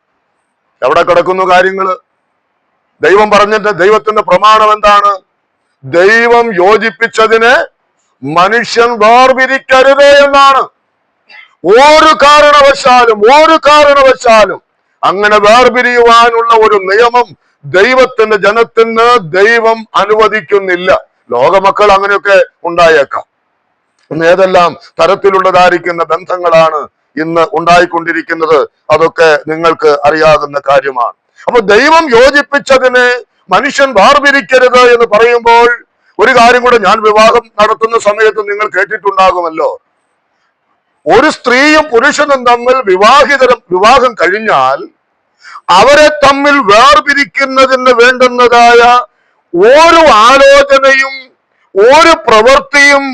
എവിടെ കിടക്കുന്നു കാര്യങ്ങള്? ദൈവം പറഞ്ഞിട്ട് ദൈവത്തിന്റെ പ്രമാണം എന്താണ്? ദൈവം യോജിപ്പിച്ചതിനെ മനുഷ്യൻ വേർപിരിക്കരുത് എന്നാണ്. ഒരു കാരണവശാലും അങ്ങനെ വേർപിരിയുവാനുള്ള ഒരു നിയമം ദൈവത്തിന്റെ ജനത്തിന് ദൈവം അനുവദിക്കുന്നില്ല. ലോകമക്കൾ അങ്ങനെയൊക്കെ ഉണ്ടായേക്കാം. ഇന്ന് ഏതെല്ലാം തരത്തിലുള്ളതായിരിക്കുന്ന ബന്ധങ്ങളാണ് ഇന്ന് ഉണ്ടായിക്കൊണ്ടിരിക്കുന്നത്, അതൊക്കെ നിങ്ങൾക്ക് അറിയാവുന്ന കാര്യമാണ്. അപ്പൊ ദൈവം യോജിപ്പിച്ചതിനെ മനുഷ്യൻ വേർപിരിക്കരുത് എന്ന് പറയുമ്പോൾ ഒരു കാര്യം കൂടെ ഞാൻ വിവാഹം നടത്തുന്ന സമയത്ത് നിങ്ങൾ കേട്ടിട്ടുണ്ടാകുമല്ലോ. ഒരു സ്ത്രീയും പുരുഷനും തമ്മിൽ വിവാഹം കഴിഞ്ഞാൽ അവരെ തമ്മിൽ വേർപിരിക്കുന്നതിന് വേണ്ടുന്നതായ ഒരു ആലോചനയും ഒരു പ്രവൃത്തിയും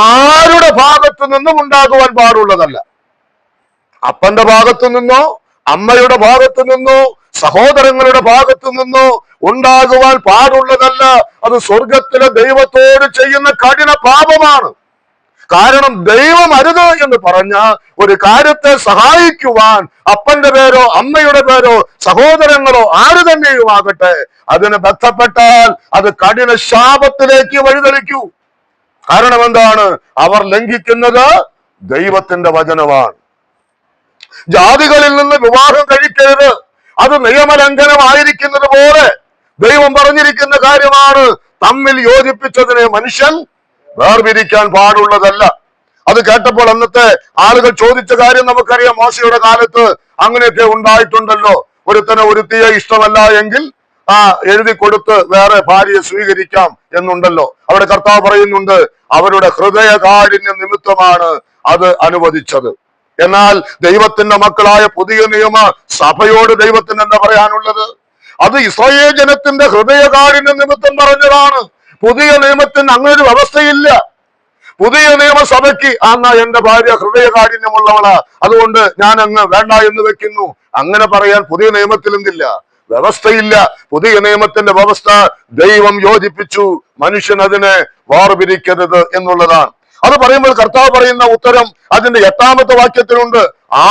ആരുടെ ഭാഗത്തു നിന്നും ഉണ്ടാകുവാൻ പാടുള്ളതല്ല. അപ്പന്റെ ഭാഗത്തു നിന്നോ അമ്മയുടെ ഭാഗത്തു നിന്നോ സഹോദരങ്ങളുടെ ഭാഗത്തു നിന്നോ ഉണ്ടാകുവാൻ പാടുള്ളതല്ല. അത് സ്വർഗത്തിലെ ദൈവത്തോട് ചെയ്യുന്ന കഠിന പാപമാണ്. കാരണം ദൈവം അരുത് എന്ന് പറഞ്ഞ ഒരു കാര്യത്തെ സഹായിക്കുവാൻ അപ്പന്റെ പേരോ അമ്മയുടെ പേരോ സഹോദരങ്ങളോ ആര് തന്നെയുമാകട്ടെ അതിന് ബന്ധപ്പെട്ടാൽ അത് കഠിന ശാപത്തിലേക്ക് വഴിതെളിക്കൂ. കാരണം എന്താണ്? അവർ ലംഘിക്കുന്നത് ദൈവത്തിന്റെ വചനമാണ്. ജാതികളിൽ നിന്ന് വിവാഹം കഴിക്കരുത്, അത് നിയമലംഘനമായിരിക്കുന്നത് പോലെ ദൈവം പറഞ്ഞിരിക്കുന്ന കാര്യമാണ്. തമ്മിൽ യോജിപ്പിച്ചതിനെ മനുഷ്യൻ വേർപിരിക്കാൻ പാടുള്ളതല്ല. അത് കേട്ടപ്പോൾ അന്നത്തെ ആളുകൾ ചോദിച്ച കാര്യം നമുക്കറിയാം. മോശയുടെ കാലത്ത് അങ്ങനെയൊക്കെ ഉണ്ടായിട്ടുണ്ടല്ലോ. ഒരുത്തനെ ഒരുത്തിയെ ഇഷ്ടമല്ല എങ്കിൽ എഴുതി കൊടുത്ത് വേറെ ഭാര്യയെ സ്വീകരിക്കാം എന്നുണ്ടല്ലോ. അവിടെ കർത്താവ് പറയുന്നുണ്ട് അവരുടെ ഹൃദയകാഠിന്യ നിമിത്തമാണ് അത് അനുവദിച്ചത്. എന്നാൽ ദൈവത്തിന്റെ മക്കളായ പുതിയ നിയമ സഭയോട് ദൈവത്തിന് എന്താ പറയാനുള്ളത്? അത് ഇസ്രായേൽ ജനത്തിന്റെ ഹൃദയകാഠിന്യ നിമിത്തം പറഞ്ഞതാണ്. പുതിയ നിയമത്തിന് അങ്ങനെ ഒരു വ്യവസ്ഥയില്ല. പുതിയ നിയമസഭയ്ക്ക് എന്റെ ഭാര്യ ഹൃദയകാഠിന്യമുള്ളവളാ, അതുകൊണ്ട് ഞാൻ അങ്ങ് വേണ്ട എന്ന് വെക്കുന്നു, അങ്ങനെ പറയാൻ പുതിയ നിയമത്തിൽ എന്തില്ല, വ്യവസ്ഥയില്ല. പുതിയ നിയമത്തിന്റെ വ്യവസ്ഥ ദൈവം യോജിപ്പിച്ചു, മനുഷ്യൻ അതിനെ വേർപിരിക്കരുത് എന്നുള്ളതാണ്. അത് പറയുമ്പോൾ കർത്താവ് പറയുന്ന ഉത്തരം അതിന്റെ 8-ാമത്തെ വാക്യത്തിലുണ്ട്.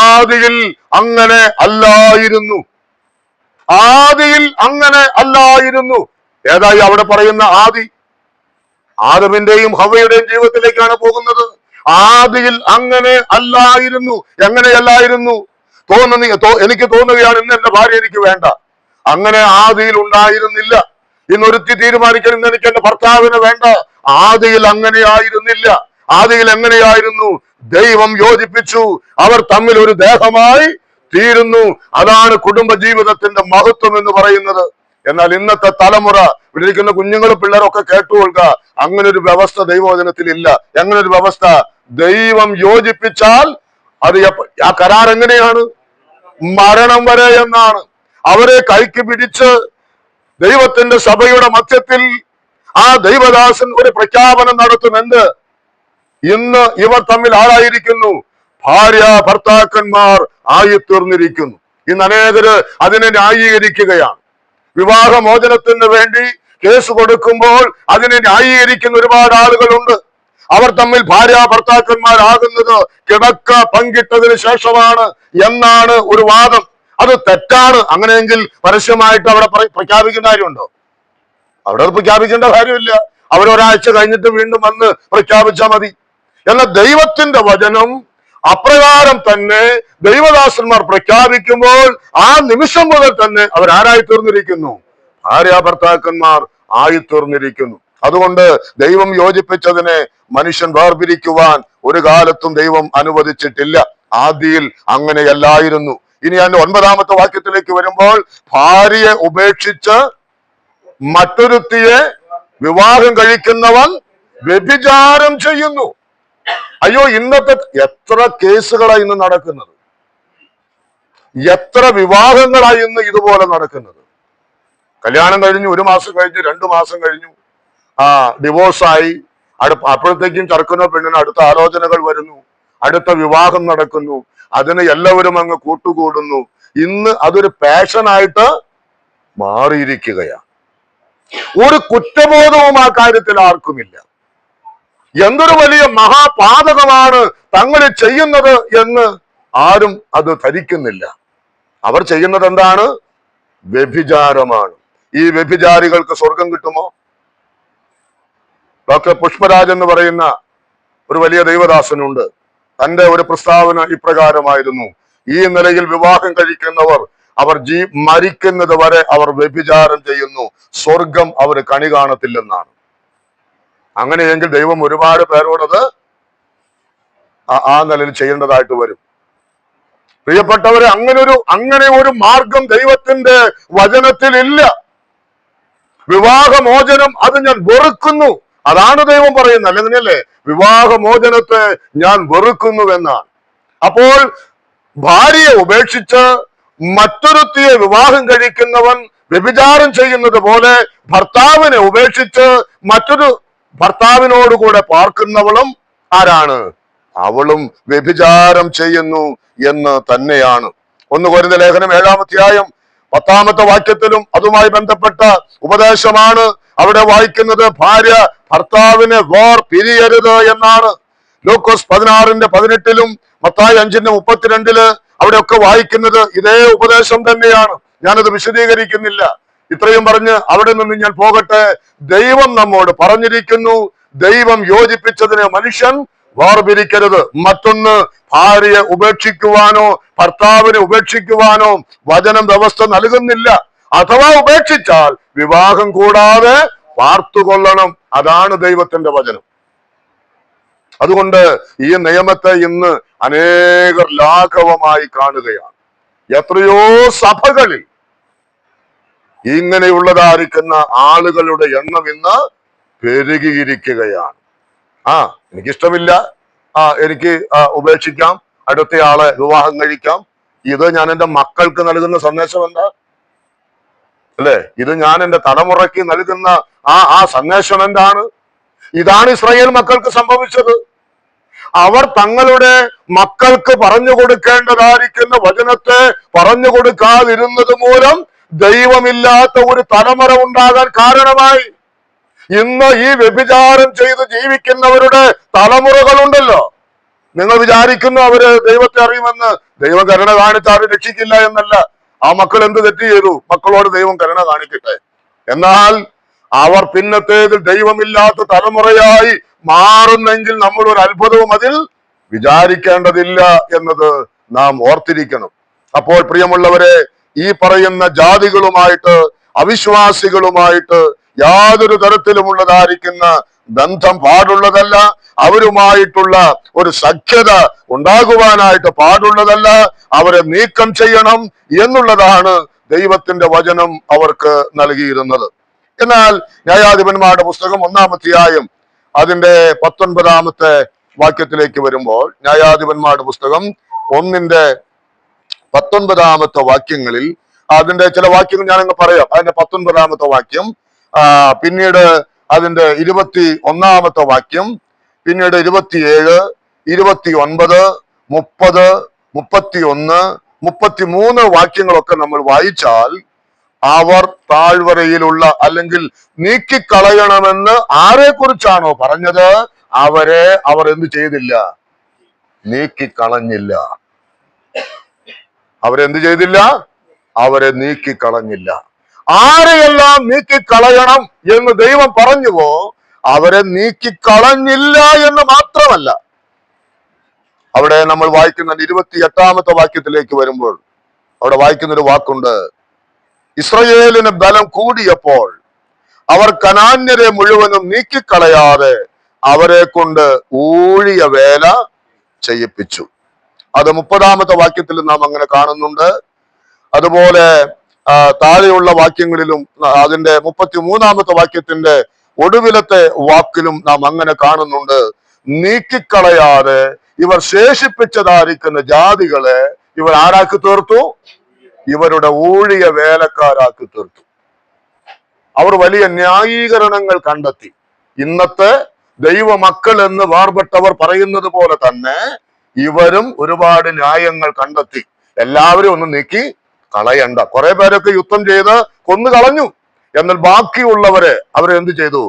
ആദിയിൽ അങ്ങനെ അല്ലായിരുന്നു. ആദിയിൽ അങ്ങനെ അല്ലായിരുന്നു. ഏതായി അവിടെ പറയുന്ന ആദി? ആദമിന്റെയും ഹവ്വയുടെയും ജീവിതത്തിലേക്കാണ് പോകുന്നത്. ആദിയിൽ അങ്ങനെ അല്ലായിരുന്നു. എങ്ങനെയല്ലായിരുന്നു? എനിക്ക് തോന്നുകയാണ് ഇന്ന് എന്റെ ഭാര്യ എനിക്ക് വേണ്ട. അങ്ങനെ ആദിയിൽ ഉണ്ടായിരുന്നില്ല. ഇന്നൊരുത്തി തീരുമാനിക്കണം ഇന്ന് എനിക്ക് എന്റെ ഭർത്താവിനെ വേണ്ട. ആദിയിൽ അങ്ങനെ ആയിരുന്നില്ല. ആദിയിൽ എങ്ങനെയായിരുന്നു? ദൈവം യോജിപ്പിച്ചു, അവർ തമ്മിൽ ഒരു ദേഹമായി തീരുന്നു. അതാണ് കുടുംബ ജീവിതത്തിന്റെ മഹത്വം എന്ന് പറയുന്നത്. എന്നാൽ ഇന്നത്തെ തലമുറ, ഇവിടെയിരിക്കുന്ന കുഞ്ഞുങ്ങളും പിള്ളേരൊക്കെ കേട്ടുകൊള്ളുക, അങ്ങനെ ഒരു വ്യവസ്ഥ ദൈവവചനത്തിൽ ഇല്ല. എങ്ങനെ ഒരു വ്യവസ്ഥ? ദൈവം യോജിപ്പിച്ചാൽ അത് ആ കരാർ എങ്ങനെയാണ്? മരണം വരെ എന്നാണ്. അവരെ കൈക്ക് പിടിച്ച് ദൈവത്തിന്റെ സഭയുടെ മധ്യത്തിൽ ആ ദൈവദാസൻ ഒരു പ്രഖ്യാപനം നടത്തും. എന്ത്? ഇന്ന് ഇവർ തമ്മിൽ ആരായിരിക്കുന്നു? ഭാര്യ ഭർത്താക്കന്മാർ ആയിത്തീർന്നിരിക്കുന്നു. ഇന്ന് അനേകര് അതിനെ ന്യായീകരിക്കുകയാണ്. വിവാഹമോചനത്തിന് വേണ്ടി കേസ് കൊടുക്കുമ്പോൾ അതിനെ ന്യായീകരിക്കുന്ന ഒരുപാട് ആളുകളുണ്ട്. അവർ തമ്മിൽ ഭാര്യ ഭർത്താക്കന്മാരാകുന്നത് കിടക്ക പങ്കിട്ടതിന് ശേഷമാണ് എന്നാണ് ഒരു വാദം. അത് തെറ്റാണ്. അങ്ങനെയെങ്കിൽ പരസ്യമായിട്ട് അവിടെ പ്രഖ്യാപിക്കേണ്ട കാര്യമുണ്ടോ? അവിടെ അത് പ്രഖ്യാപിക്കേണ്ട കാര്യമില്ല. അവരൊരാഴ്ച കഴിഞ്ഞിട്ട് വീണ്ടും വന്ന് പ്രഖ്യാപിച്ചാൽ മതി. എന്നാൽ ദൈവത്തിന്റെ വചനം അപ്രകാരം തന്നെ ദൈവദാസന്മാർ പ്രഖ്യാപിക്കുമ്പോൾ ആ നിമിഷം മുതൽ തന്നെ അവരാരായി തീർന്നിരിക്കുന്നു? ഭാര്യ ഭർത്താക്കന്മാർ ആയിത്തീർന്നിരിക്കുന്നു. അതുകൊണ്ട് ദൈവം യോജിപ്പിച്ചതിനെ മനുഷ്യൻ വേർപിരിക്കുവാൻ ഒരു കാലത്തും ദൈവം അനുവദിച്ചിട്ടില്ല. ആദിയിൽ അങ്ങനെയല്ലായിരുന്നു. ഇനി അതിന്റെ 9-ാമത്തെ വാക്യത്തിലേക്ക് വരുമ്പോൾ, ഭാര്യയെ ഉപേക്ഷിച്ച് മറ്റൊരുത്തിയെ വിവാഹം കഴിക്കുന്നവൻ വ്യഭിചാരം ചെയ്യുന്നു. അയ്യോ, ഇന്നത്തെ എത്ര കേസുകളാണ് ഇന്ന് നടക്കുന്നത്, എത്ര വിവാഹങ്ങളാണ് ഇന്ന് ഇതുപോലെ നടക്കുന്നത്. കല്യാണം കഴിഞ്ഞു 1 മാസം കഴിഞ്ഞു, 2 മാസം കഴിഞ്ഞു, ഡിവോഴ്സായി. അപ്പോഴത്തേക്കും ചെറുക്കനോ പെണ്ണിനോ അടുത്ത ആലോചനകൾ വരുന്നു, അടുത്ത വിവാഹം നടക്കുന്നു. അതിന് എല്ലാവരും അങ്ങ് കൂട്ടുകൂടുന്നു. ഇന്ന് അതൊരു പാഷനായിട്ട് മാറിയിരിക്കുകയാണ്. ഒരു കുറ്റബോധവും ആ കാര്യത്തിൽ ആർക്കുമില്ല. എന്തൊരു വലിയ മഹാപാതകമാണ് തങ്ങൾ ചെയ്യുന്നത് എന്ന് ആരും അത് ധരിക്കുന്നില്ല. അവർ ചെയ്യുന്നത് എന്താണ്? വ്യഭിചാരമാണ്. ഈ വ്യഭിചാരികൾക്ക് സ്വർഗം കിട്ടുമോ? ഡോക്ടർ പുഷ്പരാജ് എന്ന് പറയുന്ന ഒരു വലിയ ദൈവദാസനുണ്ട്. തന്റെ ഒരു പ്രസ്താവന ഇപ്രകാരമായിരുന്നു: ഈ നിലയിൽ വിവാഹം കഴിക്കുന്നവർ അവർ മരിക്കുന്നത് വരെ അവർ വ്യഭിചാരം ചെയ്യുന്നു, സ്വർഗം അവർ കണി കാണത്തില്ലെന്നാണ്. അങ്ങനെയെങ്കിൽ ദൈവം ഒരുപാട് പേരോടത് ആ നിലയിൽ ചെയ്യേണ്ടതായിട്ട് വരും. പ്രിയപ്പെട്ടവരെ, അങ്ങനെ ഒരു മാർഗം ദൈവത്തിന്റെ വചനത്തിൽ ഇല്ല. വിവാഹമോചനം അത് ഞാൻ വെറുക്കുന്നു, അതാണ് ദൈവം പറയുന്നത്. അല്ലെങ്കിലല്ലേ വിവാഹമോചനത്തെ ഞാൻ വെറുക്കുന്നുവെന്നാണ്. അപ്പോൾ ഭാര്യയെ ഉപേക്ഷിച്ച് മറ്റൊരുത്തിയെ വിവാഹം കഴിക്കുന്നവൻ വ്യഭിചാരം ചെയ്യുന്നത് പോലെ ഭർത്താവിനെ ഉപേക്ഷിച്ച് മറ്റൊരു ഭർത്താവിനോടുകൂടെ പാർക്കുന്നവളും ആരാണ്? അവളും വ്യഭിചാരം ചെയ്യുന്നു എന്ന് തന്നെയാണ്. 1 കൊരിന്ത്യർ ലേഖനം 7-ാം അധ്യായം 10-ാമത്തെ വാക്യത്തിലും അതുമായി ബന്ധപ്പെട്ട ഉപദേശമാണ് അവിടെ വായിക്കുന്നത്. ഭാര്യ ഭർത്താവിനെ പിരിയരുത് എന്നാണ്. ലൂക്കോസ് 16:18 മത്തായി 5:32 അവിടെയൊക്കെ വായിക്കുന്നത് ഇതേ ഉപദേശം തന്നെയാണ്. ഞാനത് വിശദീകരിക്കുന്നില്ല. ഇത്രയും പറഞ്ഞ് അവിടെ നിന്ന് ഞാൻ പോകട്ടെ. ദൈവം നമ്മോട് പറഞ്ഞിരിക്കുന്നു, ദൈവം യോജിപ്പിച്ചതിനെ മനുഷ്യൻ വേർപിരിക്കരുത്. മറ്റൊന്ന്, ഭാര്യയെ ഉപേക്ഷിക്കുവാനോ ഭർത്താവിനെ ഉപേക്ഷിക്കുവാനോ വചനം വ്യവസ്ഥ നൽകുന്നില്ല. അഥവാ ഉപേക്ഷിച്ചാൽ വിവാഹം കൂടാതെ പാർത്തുകൊള്ളണം. അതാണ് ദൈവത്തിന്റെ വചനം. അതുകൊണ്ട് ഈ നിയമത്തെ ഇന്ന് അനേകർ ലാഘവമായി കാണുകയാണ്. എത്രയോ സഭകളിൽ ഇങ്ങനെയുള്ളതായിരിക്കുന്ന ആളുകളുടെ എണ്ണം ഇന്ന് പെരുകിയിരിക്കുകയാണ്. എനിക്കിഷ്ടമില്ല, എനിക്ക് ഉപേക്ഷിക്കാം, അടുത്തയാളെ വിവാഹം കഴിക്കാം. ഇത് ഞാൻ എൻ്റെ മക്കൾക്ക് നൽകുന്ന സന്ദേശം എന്താ? അല്ലെ, ഇത് ഞാൻ എൻ്റെ തലമുറയ്ക്ക് നൽകുന്ന ആ സന്ദേശം എന്താണ്? ഇതാണ് ഇസ്രായേൽ മക്കൾക്ക് സംഭവിച്ചത്. അവർ തങ്ങളുടെ മക്കൾക്ക് പറഞ്ഞു കൊടുക്കേണ്ടതായിരിക്കുന്ന വചനത്തെ പറഞ്ഞു കൊടുക്കാതിരുന്നത് മൂലം ദൈവമില്ലാത്ത ഒരു തലമുറ ഉണ്ടാകാൻ കാരണമായി. ഇന്ന് ഈ വ്യഭിചാരം ചെയ്ത് ജീവിക്കുന്നവരുടെ തലമുറകളുണ്ടല്ലോ. നിങ്ങൾ വിചാരിക്കുന്നു അവര് ദൈവത്തെ അറിയുമെന്ന്. ദൈവം കരുണ കാണിച്ചാരും രക്ഷിക്കില്ല എന്നല്ല. ആ മക്കൾ എന്ത് തെറ്റ് ചെയ്തു? മക്കളോട് ദൈവം കരുണ കാണിക്കട്ടെ. എന്നാൽ അവർ പിന്നത്തേതിൽ ദൈവമില്ലാത്ത തലമുറയായി മാറുന്നെങ്കിൽ നമ്മൾ ഒരു അത്ഭുതവും അതിൽ വിചാരിക്കേണ്ടതില്ല എന്നത് നാം ഓർത്തിരിക്കണം. അപ്പോൾ പ്രിയമുള്ളവരെ, ഈ പറയുന്ന ജാതികളുമായിട്ട്, അവിശ്വാസികളുമായിട്ട് യാതൊരു തരത്തിലുമുള്ളതായിരിക്കുന്ന ബന്ധം പാടുള്ളതല്ല. അവരുമായിട്ടുള്ള ഒരു സഖ്യത ഉണ്ടാകുവാനായിട്ട് പാടുള്ളതല്ല. അവരെ നീക്കം ചെയ്യണം എന്നുള്ളതാണ് ദൈവത്തിന്റെ വചനം അവർക്ക് നൽകിയിരുന്നത്. എന്നാൽ ന്യായാധിപന്മാരുടെ പുസ്തകം 1-ാം അധ്യായം അതിന്റെ 19-ാമത്തെ വാക്യത്തിലേക്ക് വരുമ്പോൾ, ന്യായാധിപന്മാരുടെ പുസ്തകം 1-ന്റെ 19-ാമത്തെ വാക്യങ്ങളിൽ അതിന്റെ ചില വാക്യങ്ങൾ ഞാനങ്ങ് പറയാം. അതിന്റെ 19-ാമത്തെ വാക്യം, പിന്നീട് അതിന്റെ 21-ാമത്തെ വാക്യം, പിന്നീട് 27, 29, 30, 31, 33 വാക്യങ്ങളൊക്കെ നമ്മൾ വായിച്ചാൽ അവർ താഴ്വരയിലുള്ള അല്ലെങ്കിൽ നീക്കിക്കളയണമെന്ന് ആരെ കുറിച്ചാണോ പറഞ്ഞത് അവർ എന്ത് ചെയ്തില്ല? നീക്കിക്കളഞ്ഞില്ല. അവരെന്ത് ചെയ്തില്ല? അവരെ നീക്കിക്കളഞ്ഞില്ല. ആരെയെല്ലാം നീക്കിക്കളയണം എന്ന് ദൈവം പറഞ്ഞുവോ അവരെ നീക്കിക്കളഞ്ഞില്ല എന്ന് മാത്രമല്ല, അവിടെ നമ്മൾ വായിക്കുന്ന 28-ാമത്തെ വാക്യത്തിലേക്ക് വരുമ്പോൾ അവിടെ വായിക്കുന്നൊരു വാക്കുണ്ട്. ഇസ്രായേലിന് ബലം കൂടിയപ്പോൾ അവർ കനാന്യരെ മുഴുവനും നീക്കിക്കളയാതെ അവരെ കൊണ്ട് ഊഴിയ വേല ചെയ്യിപ്പിച്ചു. അത് 30-ാമത്തെ വാക്യത്തിൽ നാം അങ്ങനെ കാണുന്നുണ്ട്. അതുപോലെ താഴെയുള്ള വാക്യങ്ങളിലും അതിന്റെ 33-ാമത്തെ വാക്യത്തിന്റെ ഒടുവിലത്തെ വാക്കിലും നാം അങ്ങനെ കാണുന്നുണ്ട്. നീക്കിക്കളയാതെ ഇവർ ശേഷിപ്പിച്ചതായിരിക്കുന്ന ജാതികളെ ഇവർ ആരാക്കി തീർത്തു? ഇവരുടെ ഊഴിയ വേലക്കാരാക്കി തീർത്തു. അവർ വലിയ ന്യായീകരണങ്ങൾ കണ്ടെത്തി. ഇന്നത്തെ ദൈവമക്കൾ എന്ന് വേർപെട്ടവർ പറയുന്നത് പോലെ തന്നെ ഇവരും ഒരുപാട് ന്യായങ്ങൾ കണ്ടെത്തി. എല്ലാവരും ഒന്ന് നീക്കി കളയണ്ട. കുറെ പേരൊക്കെ യുദ്ധം ചെയ്ത് കൊന്നു കളഞ്ഞു. എന്നാൽ ബാക്കിയുള്ളവരെ അവരെന്ത് ചെയ്തു?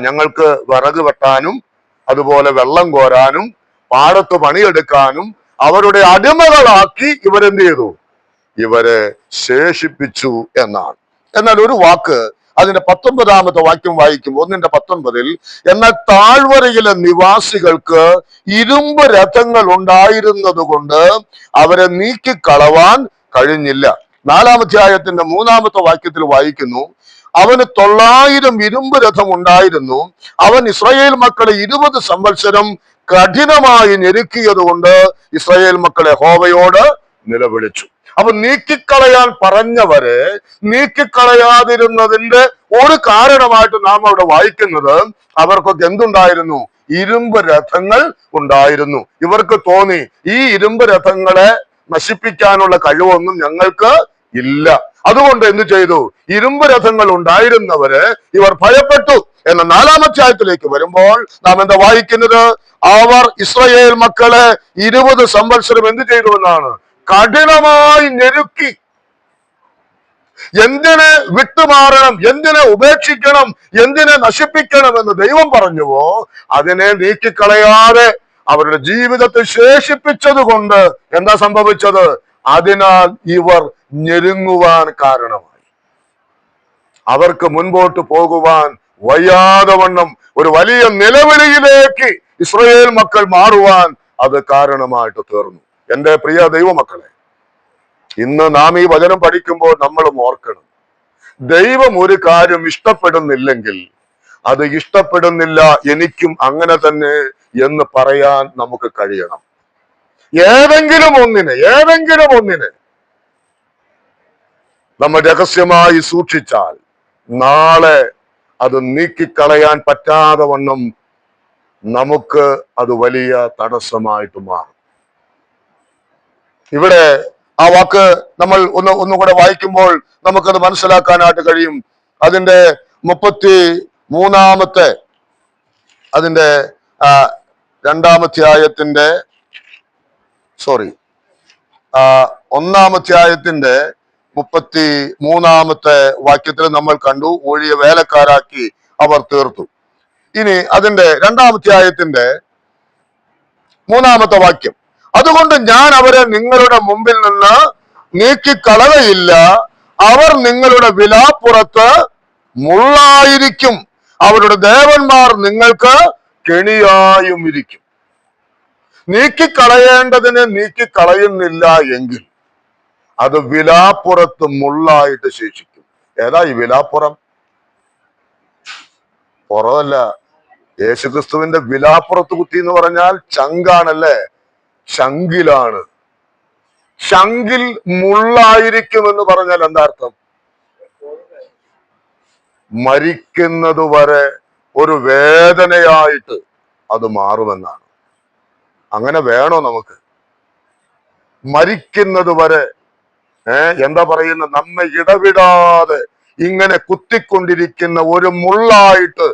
ഞങ്ങൾക്ക് വിറക് വെട്ടാനും അതുപോലെ വെള്ളം കോരാനും പാടത്ത് പണിയെടുക്കാനും അവരുടെ അടിമകളാക്കി ഇവരെന്ത് ചെയ്തു? ഇവരെ ശേഷിപ്പിച്ചു എന്നാണ്. എന്നാൽ ഒരു വാക്ക് അതിന്റെ 19-ാമത്തെ വാക്യം വായിക്കുമ്പോൾ 1-ന്റെ-19, എന്നാൽ താഴ്വരയിലെ നിവാസികൾക്ക് ഇരുമ്പ് രഥങ്ങൾ ഉണ്ടായിരുന്നത് കൊണ്ട് അവരെ നീക്കിക്കളവാൻ കഴിഞ്ഞില്ല. 4-ാം അധ്യായത്തിന്റെ 3-ാമത്തെ വാക്യത്തിൽ വായിക്കുന്നു, അവന് 900 ഇരുമ്പ് രഥം ഉണ്ടായിരുന്നു. അവൻ ഇസ്രായേൽ മക്കളെ 20 സംവത്സരം കഠിനമായി ഞെരുക്കിയത് കൊണ്ട് ഇസ്രായേൽ മക്കളെ യഹോവയോട് നിലവിളിച്ചു. അപ്പൊ നീക്കിക്കളയാൻ പറഞ്ഞവരെ നീക്കിക്കളയാതിരുന്നതിന്റെ ഒരു കാരണമായിട്ട് നാം അവിടെ വായിക്കുന്നത് അവർക്കൊക്കെ എന്തുണ്ടായിരുന്നു? ഇരുമ്പ് രഥങ്ങൾ ഉണ്ടായിരുന്നു. ഇവർക്ക് തോന്നി ഈ ഇരുമ്പ് രഥങ്ങളെ നശിപ്പിക്കാനുള്ള കഴിവൊന്നും ഞങ്ങൾക്ക് ഇല്ല. അതുകൊണ്ട് എന്ത് ചെയ്തു? ഇരുമ്പ് രഥങ്ങൾ ഉണ്ടായിരുന്നവര് ഇവർ ഭയപ്പെട്ടു. എന്ന 4-ാം അധ്യായത്തിലേക്ക് വരുമ്പോൾ നാം എന്താ വായിക്കുന്നത്? അവർ ഇസ്രായേൽ മക്കളെ 20 സംവത്സരം എന്ത് ചെയ്തു എന്നാണ്? കഠിനമായി ഞെരുക്കി. എന്തിനെ വിട്ടുമാറണം, എന്തിനെ ഉപേക്ഷിക്കണം, എന്തിനെ നശിപ്പിക്കണം എന്ന് ദൈവം പറഞ്ഞുവോ അതിനെ നീക്കിക്കളയാതെ അവരുടെ ജീവിതത്തെ ശേഷിപ്പിച്ചത് കൊണ്ട് എന്താ സംഭവിച്ചത്? അതിനാൽ ഇവർ ഞെരുങ്ങുവാൻ കാരണമായി. അവർക്ക് മുൻപോട്ട് പോകുവാൻ വയ്യാതെ വണ്ണം ഒരു വലിയ നിലവിളിയിലേക്ക് ഇസ്രായേൽ മക്കൾ മാറുവാൻ അത് കാരണമായിട്ട് തീർന്നു. എൻ്റെ പ്രിയ ദൈവമക്കളെ, ഇന്ന് നാം ഈ വചനം പഠിക്കുമ്പോൾ നമ്മളും ഓർക്കണം, ദൈവം ഒരു കാര്യം ഇഷ്ടപ്പെടുന്നില്ലെങ്കിൽ അത് ഇഷ്ടപ്പെടുന്നില്ല, എനിക്കും അങ്ങനെ തന്നെ എന്ന് പറയാൻ നമുക്ക് കഴിയണം. ഏതെങ്കിലും ഒന്നിനെ നമ്മൾ രഹസ്യമായി സൂക്ഷിച്ചാൽ നാളെ അത് നീക്കിക്കളയാൻ പറ്റാതെ വണ്ണം നമുക്ക് അത് വലിയ തടസ്സമായിട്ട് മാറും. ഇവിടെ ആ വാക്ക് നമ്മൾ ഒന്നുകൂടെ വായിക്കുമ്പോൾ നമുക്കത് മനസ്സിലാക്കാനായിട്ട് കഴിയും. അതിന്റെ 33 അതിന്റെ 2-ാം അധ്യായത്തിന്റെ 1-ാം അധ്യായത്തിന്റെ 33 വാക്യത്തിൽ നമ്മൾ കണ്ടു, ഒഴിയ വേലക്കാരാക്കി അവർ തീർത്തു. ഇനി അതിന്റെ 2-ാം അധ്യായത്തിന്റെ 3-ാമത്തെ വാക്യം, അതുകൊണ്ട് ഞാൻ അവരെ നിങ്ങളുടെ മുമ്പിൽ നിന്ന് നീക്കിക്കളകയില്ല, അവർ നിങ്ങളുടെ വിലാപ്പുറത്ത് മുള്ളായിരിക്കും, അവരുടെ ദേവന്മാർ നിങ്ങൾക്ക് കെണിയായും ഇരിക്കും. നീക്കിക്കളയേണ്ടതിനെ നീക്കിക്കളയുന്നില്ല എങ്കിൽ അത് വിലാപ്പുറത്ത് മുള്ളായിട്ട് ശേഷിക്കും. ഏതാ ഈ വിലാപ്പുറം? പുറമല്ല, യേശുക്രിസ്തുവിന്റെ വിലാപ്പുറത്ത് കുത്തി എന്ന് പറഞ്ഞാൽ ചങ്കാണല്ലേ, ശങ്കിലാണ്. ശങ്കിൽ മുള്ളായിരിക്കുമെന്ന് പറഞ്ഞാൽ എന്താ അർത്ഥം? മരിക്കുന്നത് വരെ ഒരു വേദനയായിട്ട് അത് മാറുമെന്നാണ്. അങ്ങനെ വേണോ നമുക്ക്? മരിക്കുന്നത് വരെ എന്താ പറയുന്ന, നമ്മെ ഇടവിടാതെ ഇങ്ങനെ കുത്തിക്കൊണ്ടിരിക്കുന്ന ഒരു മുള്ളായിട്ട്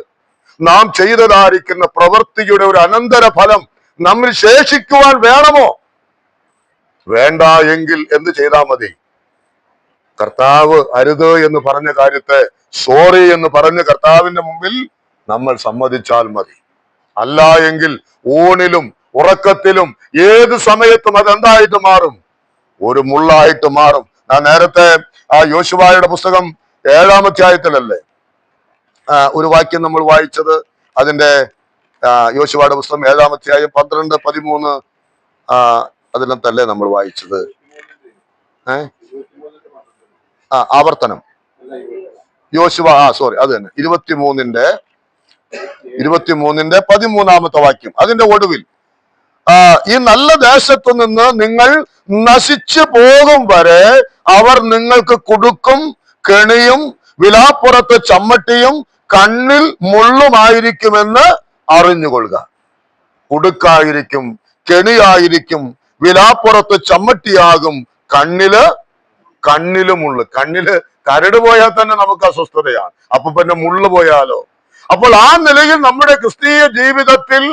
നാം ചെയ്തതായിരിക്കുന്ന പ്രവൃത്തിയുടെ ഒരു അനന്തര ഫലം നമ്മിൽ ശേഷിക്കുവാൻ വേണമോ? വേണ്ട എങ്കിൽ എന്ത് ചെയ്താൽ മതി? കർത്താവ് അരുത് എന്ന് പറഞ്ഞ കാര്യത്തെ സോറി എന്ന് പറഞ്ഞ് കർത്താവിന്റെ മുമ്പിൽ നമ്മൾ സമ്മതിച്ചാൽ മതി. അല്ല എങ്കിൽ ഊണിലും ഉറക്കത്തിലും ഏത് സമയത്തും അതെന്തായിട്ട് മാറും? ഒരു മുള്ളായിട്ട് മാറും. ഞാൻ നേരത്തെ ആ യോശുവയുടെ പുസ്തകം 7-ാം അധ്യായത്തിലല്ലേ ഒരു വാക്യം നമ്മൾ വായിച്ചത്? അതിന്റെ യോശുവയുടെ പുസ്തകം 7-ാം അധ്യായം 12, 13 അതിനകത്തല്ലേ നമ്മൾ വായിച്ചത്? ആവർത്തനം യോശുവ അത് തന്നെ 23-ന്റെ 13-ാമത്തെ വാക്യം. അതിന്റെ ഒടുവിൽ ഈ നല്ല ദേശത്തു നിന്ന് നിങ്ങൾ നശിച്ചു പോകും വരെ അവർ നിങ്ങൾക്ക് കുടുക്കും, കെണിയും വിലാപ്പുറത്ത് ചമ്മട്ടിയും കണ്ണിൽ മുള്ളുമായിരിക്കുമെന്ന് അറിഞ്ഞുകൊള്ളുക. കുടുക്കായിരിക്കും, കെണിയായിരിക്കും, വിലാപ്പുറത്ത് ചമ്മട്ടിയാകും, കണ്ണില് മുള്ളു. കണ്ണില് കരട് പോയാൽ തന്നെ നമുക്ക് അസ്വസ്ഥതയാണ്, അപ്പൊ പിന്നെ മുള്ളു പോയാലോ? അപ്പോൾ ആ നിലയിൽ നമ്മുടെ ക്രിസ്തീയ ജീവിതത്തിൽ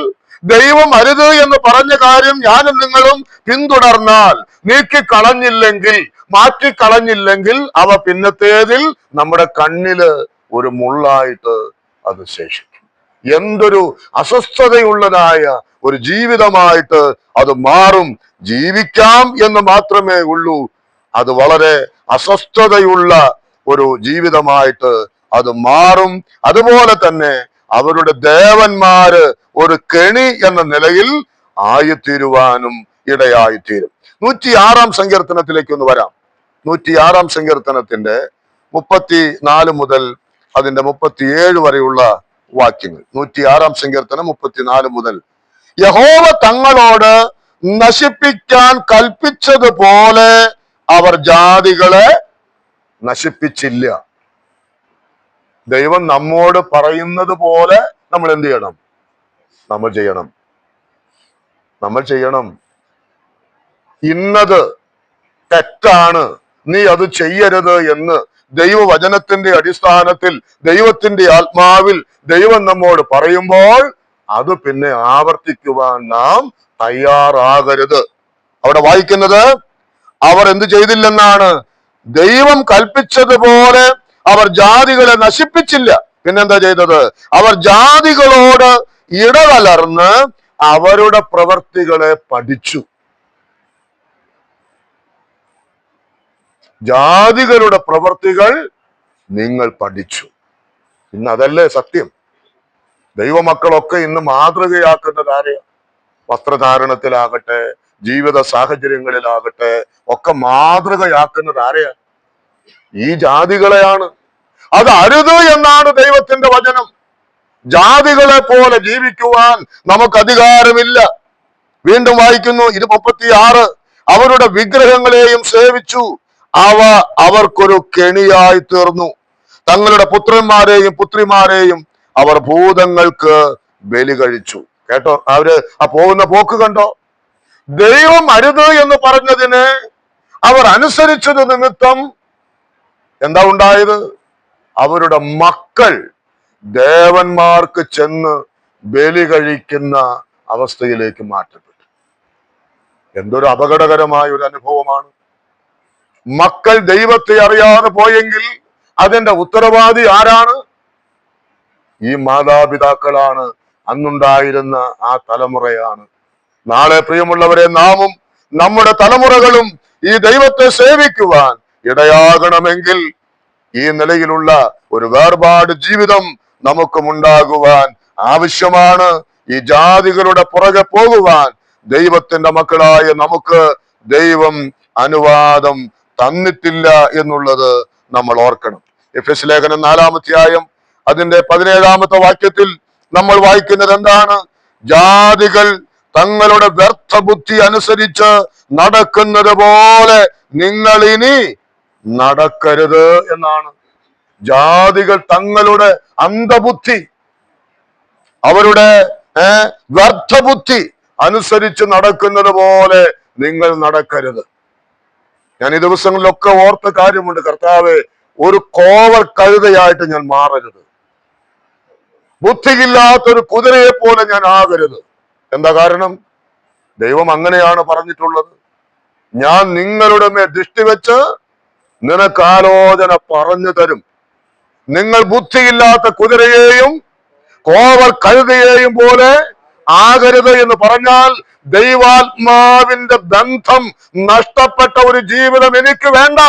ദൈവം അരുത് എന്ന് പറഞ്ഞ കാര്യം ഞാനും നിങ്ങളും പിന്തുടർന്നാൽ, നീക്കിക്കളഞ്ഞില്ലെങ്കിൽ, മാറ്റിക്കളഞ്ഞില്ലെങ്കിൽ അവ പിന്നത്തേതിൽ നമ്മുടെ കണ്ണില് ഒരു മുള്ളായിട്ട് അത് ശേഷിക്കും. എന്തൊരു അസ്വസ്ഥതയുള്ളതായ ഒരു ജീവിതമായിട്ട് അത് മാറും. ജീവിക്കാം എന്ന് മാത്രമേ ഉള്ളൂ, അത് വളരെ അസ്വസ്ഥതയുള്ള ഒരു ജീവിതമായിട്ട് അത് മാറും. അതുപോലെ തന്നെ അവരുടെ ദേവന്മാര് ഒരു കെണി എന്ന നിലയിൽ ആയിത്തീരുവാനും ഇടയായിത്തീരും. 106-ാം സങ്കീർത്തനത്തിലേക്ക് ഒന്ന് വരാം. 106-ാം സങ്കീർത്തനത്തിന്റെ 34 മുതൽ അതിന്റെ 37 വരെയുള്ള വാക്യങ്ങൾ. 106-ാം സങ്കീർത്തനം 34 മുതൽ, യഹോവ തങ്ങളോട് നശിപ്പിക്കാൻ കൽപ്പിച്ചതുപോലെ അവർ ജാതികളെ നശിപ്പിച്ചില്ല. ദൈവം നമ്മോട് പറയുന്നത് പോലെ നമ്മൾ എന്ത് ചെയ്യണം? നമ്മൾ ചെയ്യണം. ഇന്നത് തെറ്റാണ്, നീ അത് ചെയ്യരുത് എന്ന് ദൈവവചനത്തിന്റെ അടിസ്ഥാനത്തിൽ ദൈവത്തിന്റെ ആത്മാവിൽ ദൈവം നമ്മോട് പറയുമ്പോൾ അത് പിന്നെ ആവർത്തിക്കുവാൻ നാം തയ്യാറാകരുത്. അവിടെ വായിക്കുന്നത് അവർ എന്ത് ചെയ്തില്ലെന്നാണ്? ദൈവം കൽപ്പിച്ചതുപോലെ അവർ ജാതികളെ നശിപ്പിച്ചില്ല. പിന്നെന്താ ചെയ്തത്? അവർ ജാതികളോട് ഇടകലർന്ന് അവരുടെ പ്രവർത്തികളെ പഠിച്ചു. ജാതികളുടെ പ്രവർത്തികൾ നിങ്ങൾ പഠിച്ചു. ഇന്ന് അതല്ലേ സത്യം? ദൈവമക്കളൊക്കെ ഇന്ന് മാതൃകയാക്കുന്നത് ആരെയാ? വസ്ത്രധാരണത്തിലാകട്ടെ, ജീവിത സാഹചര്യങ്ങളിലാകട്ടെ ഒക്കെ മാതൃകയാക്കുന്നത് ആരെയാ? ഈ ജാതികളെയാണ്. അത് അരുത് എന്നാണ് ദൈവത്തിന്റെ വചനം. ജാതികളെ പോലെ ജീവിക്കുവാൻ നമുക്ക് അധികാരമില്ല. വീണ്ടും വായിക്കുന്നു 36, അവരുടെ വിഗ്രഹങ്ങളെയും സേവിച്ചു, അവ അവർക്കൊരു കെണിയായി തീർന്നു. തങ്ങളുടെ പുത്രന്മാരെയും പുത്രിമാരെയും അവർ ഭൂതങ്ങൾക്ക് ബലി കഴിച്ചു. കേട്ടോ, അവര് ആ പോകുന്ന പോക്ക് കണ്ടോ? ദൈവം അരുത് എന്ന് പറഞ്ഞതിന് അവർ അനുസരിച്ചത് നിമിത്തം എന്താ ഉണ്ടായത്? അവരുടെ മക്കൾ ദേവന്മാർക്ക് ചെന്ന് ബലി കഴിക്കുന്ന അവസ്ഥയിലേക്ക് മാറ്റപ്പെട്ടു. എന്തൊരു അപകടകരമായ ഒരു അനുഭവമാണ്. മക്കൾ ദൈവത്തെ അറിയാതെ പോയെങ്കിൽ അതിന്റെ ഉത്തരവാദി ആരാണ്? ഈ മാതാപിതാക്കളാണ്, അന്നുണ്ടായിരുന്ന ആ തലമുറയാണ്. നാളെ പ്രിയമുള്ളവരെ, നാമും നമ്മുടെ തലമുറകളും ഈ ദൈവത്തെ സേവിക്കുവാൻ ഇടയാകണമെങ്കിൽ ഈ നിലയിലുള്ള ഒരു വേർപാട് ജീവിതം നമുക്കും ഉണ്ടാകുവാൻ ആവശ്യമാണ്. ഈ ജാതികളുടെ പുറകെ പോകുവാൻ ദൈവത്തിന്റെ മക്കളായ നമുക്ക് ദൈവം അനുവാദം തന്നിട്ടില്ല എന്നുള്ളത് നമ്മൾ ഓർക്കണം. എഫെസ്യ ലേഖനം 4-ാം അധ്യായം അതിന്റെ 17-ാമത്തെ വാക്യത്തിൽ നമ്മൾ വായിക്കുന്നത് എന്താണ്? ജാതികൾ തങ്ങളുടെ വ്യർത്ഥ ബുദ്ധി അനുസരിച്ച് നടക്കുന്നത് പോലെ നിങ്ങൾ ഇനി നടക്കരുത് എന്നാണ്. ജാതികൾ തങ്ങളുടെ അന്ധബുദ്ധി, അവരുടെ വ്യർത്ഥബുദ്ധി അനുസരിച്ച് നടക്കുന്നത് പോലെ നിങ്ങൾ നടക്കരുത്. ഞാൻ ഈ ദിവസങ്ങളിലൊക്കെ ഓർത്ത കാര്യമുണ്ട്, കർത്താവെ, ഒരു കോവർ കഴുതയായിട്ട് ഞാൻ മാറരുത്, ബുദ്ധിയില്ലാത്തൊരു കുതിരയെ പോലെ ഞാൻ ആകരുത്. എന്താ കാരണം? ദൈവം അങ്ങനെയാണ് പറഞ്ഞിട്ടുള്ളത്. ഞാൻ നിങ്ങളുടെ മേൽ ദൃഷ്ടി വെച്ച് നിനക്ക് ആലോചന പറഞ്ഞു തരും. നിങ്ങൾ ബുദ്ധിയില്ലാത്ത കുതിരയെയും കോവർ കഴുതയെയും പോലെ ആകരുത് എന്ന് പറഞ്ഞാൽ ദൈവാത്മാവിന്റെ ബന്ധം നഷ്ടപ്പെട്ട ഒരു ജീവിതം എനിക്ക് വേണ്ട.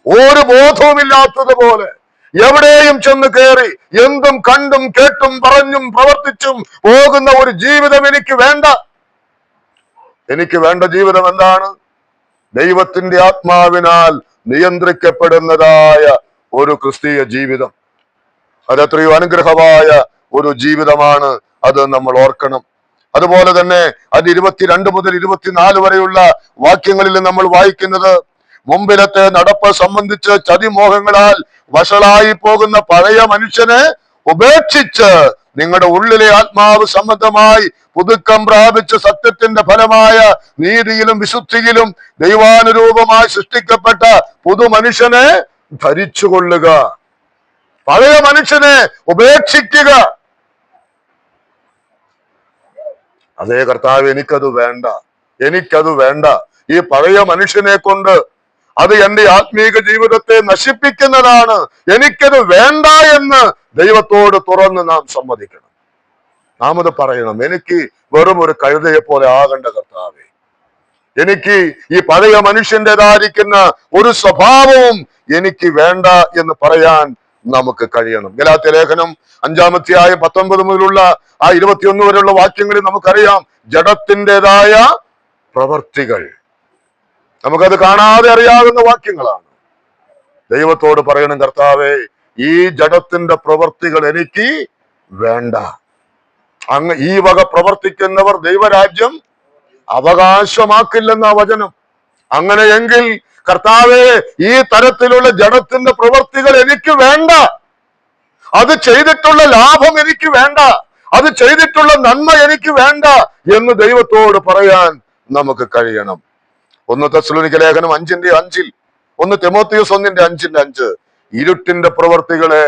ഒരു ബോധവുമില്ലാത്തതുപോലെ എവിടെയും ചെന്ന് കയറി എന്തും കണ്ടും കേട്ടും പറഞ്ഞും പ്രവർത്തിച്ചും പോകുന്ന ഒരു ജീവിതം എനിക്ക് വേണ്ട. എനിക്ക് വേണ്ട ജീവിതം എന്താണ്? ദൈവത്തിന്റെ ആത്മാവിനാൽ നിയന്ത്രിക്കപ്പെടുന്നതായ ഒരു ക്രിസ്തീയ ജീവിതം. അതെത്രയോ അനുഗ്രഹമായ ഒരു ജീവിതമാണ്. അത് നമ്മൾ ഓർക്കണം. അതുപോലെ തന്നെ അത് 22 മുതൽ 24 വരെയുള്ള വാക്യങ്ങളിൽ നമ്മൾ വായിക്കുന്നത്, മുമ്പിലത്തെ നടപ്പ് സംബന്ധിച്ച് ചതിമോഹങ്ങളാൽ വഷളായി പോകുന്ന പഴയ മനുഷ്യനെ ഉപേക്ഷിച്ച് നിങ്ങളുടെ ഉള്ളിലെ ആത്മാവ് സംബന്ധമായി പുതുക്കം പ്രാപിച്ച് സത്യത്തിന്റെ ഫലമായ നീതിയിലും വിശുദ്ധിയിലും ദൈവാനുരൂപമായി സൃഷ്ടിക്കപ്പെട്ട പുതുമനുഷ്യനെ ധരിച്ചുകൊള്ളുക. പഴയ മനുഷ്യനെ ഉപേക്ഷിക്കുക. അതേ കർത്താവ്, എനിക്കത് വേണ്ട, എനിക്കത് വേണ്ട. ഈ പഴയ മനുഷ്യനെ കൊണ്ട് അത് എന്റെ ആത്മീക ജീവിതത്തെ നശിപ്പിക്കുന്നതാണ്, എനിക്കത് വേണ്ട എന്ന് ദൈവത്തോട് തുറന്ന് നാം സമ്മതിക്കണം. നാം അത് പറയണം. എനിക്ക് വെറും ഒരു കഴുതയെ പോലെ ആകേണ്ട കർത്താവേ, എനിക്ക് ഈ പഴയ മനുഷ്യൻ്റെതായിരിക്കുന്ന ഒരു സ്വഭാവവും എനിക്ക് വേണ്ട എന്ന് പറയാൻ നമുക്ക് കഴിയണം. ഗലാത്യ ലേഖനം 5-ാം അധ്യായം 19 മുതലുള്ള ആ 21 വരെയുള്ള വാക്യങ്ങളിൽ നമുക്കറിയാം ജഡത്തിൻ്റെതായ പ്രവർത്തികൾ. നമുക്കത് കാണാതെ അറിയാവുന്ന വാക്യങ്ങളാണ്. ദൈവത്തോട് പറയണം, കർത്താവേ, ഈ ജഡത്തിന്റെ പ്രവർത്തികൾ എനിക്ക് വേണ്ട. അങ്ങ് ഈ വക പ്രവർത്തിക്കുന്നവർ ദൈവരാജ്യം അവകാശമാക്കില്ലെന്ന വചനം. അങ്ങനെയെങ്കിൽ കർത്താവേ, ഈ തരത്തിലുള്ള ജഡത്തിന്റെ പ്രവർത്തികൾ എനിക്ക് വേണ്ട. അത് ചെയ്തിട്ടുള്ള ലാഭം എനിക്ക് വേണ്ട, അത് ചെയ്തിട്ടുള്ള നന്മ എനിക്ക് വേണ്ട എന്ന് ദൈവത്തോട് പറയാൻ നമുക്ക് കഴിയണം. 1 തെസ്സലോനിക്ക ലേഖനം 5:5, 1 തിമോത്തിയോസ് 1:5, ഇരുട്ടിന്റെ പ്രവർത്തികളെ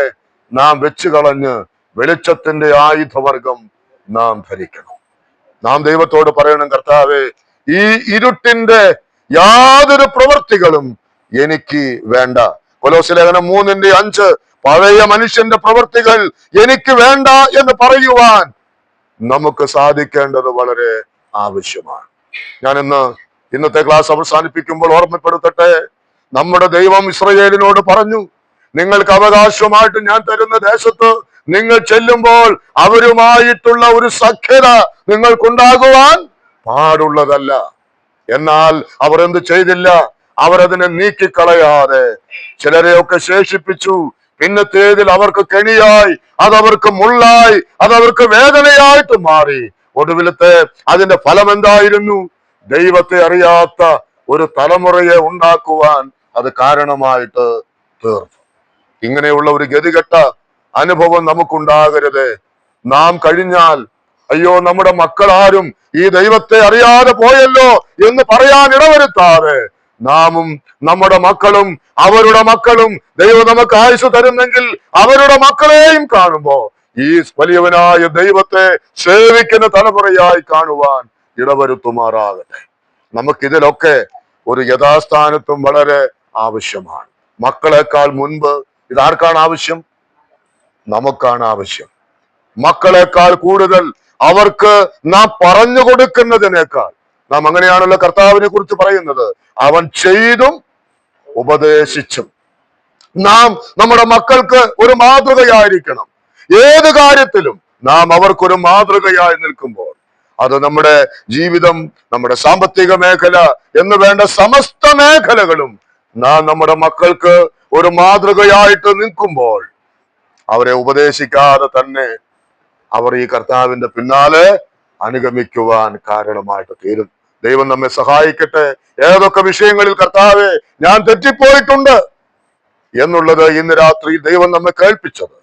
നാം വെച്ചു കളഞ്ഞ് വെളിച്ചത്തിന്റെ ആയുധവർഗം നാം ധരിക്കണം. നാം ദൈവത്തോട് പറയണം, കർത്താവേ, ഈ ഇരുട്ടിന്റെ യാതൊരു പ്രവർത്തികളും എനിക്ക് വേണ്ട. കൊലോസ്യ ലേഖനം 3:5, പഴയ മനുഷ്യന്റെ പ്രവർത്തികൾ എനിക്ക് വേണ്ട എന്ന് പറയുവാൻ നമുക്ക് സാധിക്കേണ്ടത് വളരെ ആവശ്യമാണ്. ഞാൻ ഇന്നത്തെ ക്ലാസ് അവസാനിപ്പിക്കുമ്പോൾ ഓർമ്മപ്പെടുത്തട്ടെ, നമ്മുടെ ദൈവം ഇസ്രായേലിനോട് പറഞ്ഞു, നിങ്ങൾക്ക് അവകാശമായിട്ട് ഞാൻ തരുന്ന ദേശത്ത് നിങ്ങൾ ചെല്ലുമ്പോൾ അവരുമായിട്ടുള്ള ഒരു സഖ്യത നിങ്ങൾക്കുണ്ടാകുവാൻ പാടുള്ളതല്ല. എന്നാൽ അവർ എന്ത് ചെയ്തില്ല? അവരതിനെ നീക്കിക്കളയാതെ ചിലരെയൊക്കെ ശേഷിപ്പിച്ചു. പിന്നത്തേതിൽ അവർക്ക് കെണിയായി, അതവർക്ക് മുള്ളായി, അതവർക്ക് വേദനയായിട്ട് മാറി. ഒടുവിലത്തെ അതിന്റെ ഫലം എന്തായിരുന്നു? ദൈവത്തെ അറിയാത്ത ഒരു തലമുറയെ ഉണ്ടാക്കുവാൻ അത് കാരണമായിട്ട് തീർന്നു. ഇങ്ങനെയുള്ള ഒരു ഗതികെട്ട അനുഭവം നമുക്കുണ്ടാകരുത്. നാം കഴിഞ്ഞാൽ അയ്യോ നമ്മുടെ മക്കളാരും ഈ ദൈവത്തെ അറിയാതെ പോയല്ലോ എന്ന് പറയാൻ ഇടവരുത്താതെ നാമും നമ്മുടെ മക്കളും അവരുടെ മക്കളും ദൈവം നമുക്ക് ആയുസ് തരുന്നെങ്കിൽ അവരുടെ മക്കളെയും കാണുമ്പോ ഈ വലിയവനായ ദൈവത്തെ സേവിക്കുന്ന തലമുറയായി കാണുവാൻ ഇടവരുത്തുമാറാകട്ടെ. നമുക്കിതിലൊക്കെ ഒരു യഥാസ്ഥാനത്വം വളരെ ആവശ്യമാണ്. മക്കളെക്കാൾ മുൻപ് ഇതാർക്കാണ് ആവശ്യം? നമുക്കാണ് ആവശ്യം. മക്കളെക്കാൾ കൂടുതൽ അവർക്ക് നാം പറഞ്ഞു കൊടുക്കുന്നതിനേക്കാൾ, നാം അങ്ങനെയാണല്ലോ കർത്താവിനെ കുറിച്ച് പറയുന്നത്, അവൻ ചെയ്തും ഉപദേശിച്ചും. നാം നമ്മുടെ മക്കൾക്ക് ഒരു മാതൃകയായിരിക്കണം. ഏത് കാര്യത്തിലും നാം അവർക്കൊരു മാതൃകയായി നിൽക്കുമ്പോൾ അത് നമ്മുടെ ജീവിതം, നമ്മുടെ സാമ്പത്തിക മേഖല എന്ന് വേണ്ട സമസ്ത മേഖലകളും നാം നമ്മുടെ മക്കൾക്ക് ഒരു മാതൃകയായിട്ട് നിൽക്കുമ്പോൾ അവരെ ഉപദേശിക്കാതെ തന്നെ അവർ ഈ കർത്താവിന്റെ പിന്നാലെ അനുഗമിക്കുവാൻ കാരണമായിട്ട് തീരും. ദൈവം നമ്മെ സഹായിക്കട്ടെ. ഏതൊക്കെ വിഷയങ്ങളിൽ കർത്താവെ ഞാൻ തെറ്റിപ്പോയിട്ടുണ്ട് എന്നുള്ളത് ഇന്ന് രാത്രി ദൈവം നമ്മെ കേൾപ്പിച്ചത്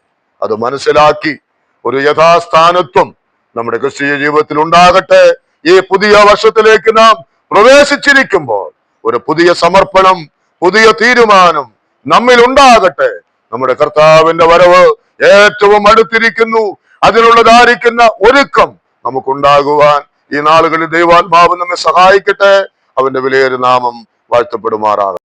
അത് മനസ്സിലാക്കി ഒരു യഥാസ്ഥാനത്വം നമ്മുടെ ക്രിസ്തീയ ജീവിതത്തിൽ ഉണ്ടാകട്ടെ. ഈ പുതിയ വർഷത്തിലേക്ക് നാം പ്രവേശിച്ചിരിക്കുമ്പോൾ ഒരു പുതിയ സമർപ്പണം, പുതിയ തീരുമാനം നമ്മിൽ ഉണ്ടാകട്ടെ. നമ്മുടെ കർത്താവിന്റെ വരവ് ഏറ്റവും അടുത്തിരിക്കുന്നു. അതിനുള്ളതായിരിക്കുന്ന ഒരുക്കം നമുക്കുണ്ടാകുവാൻ ഈ നാളുകളിൽ ദൈവാത്മാവ് നമ്മെ സഹായിക്കട്ടെ. അവന്റെ വിലയേറിയ നാമം വാഴ്ത്തപ്പെടുമാറാകട്ടെ.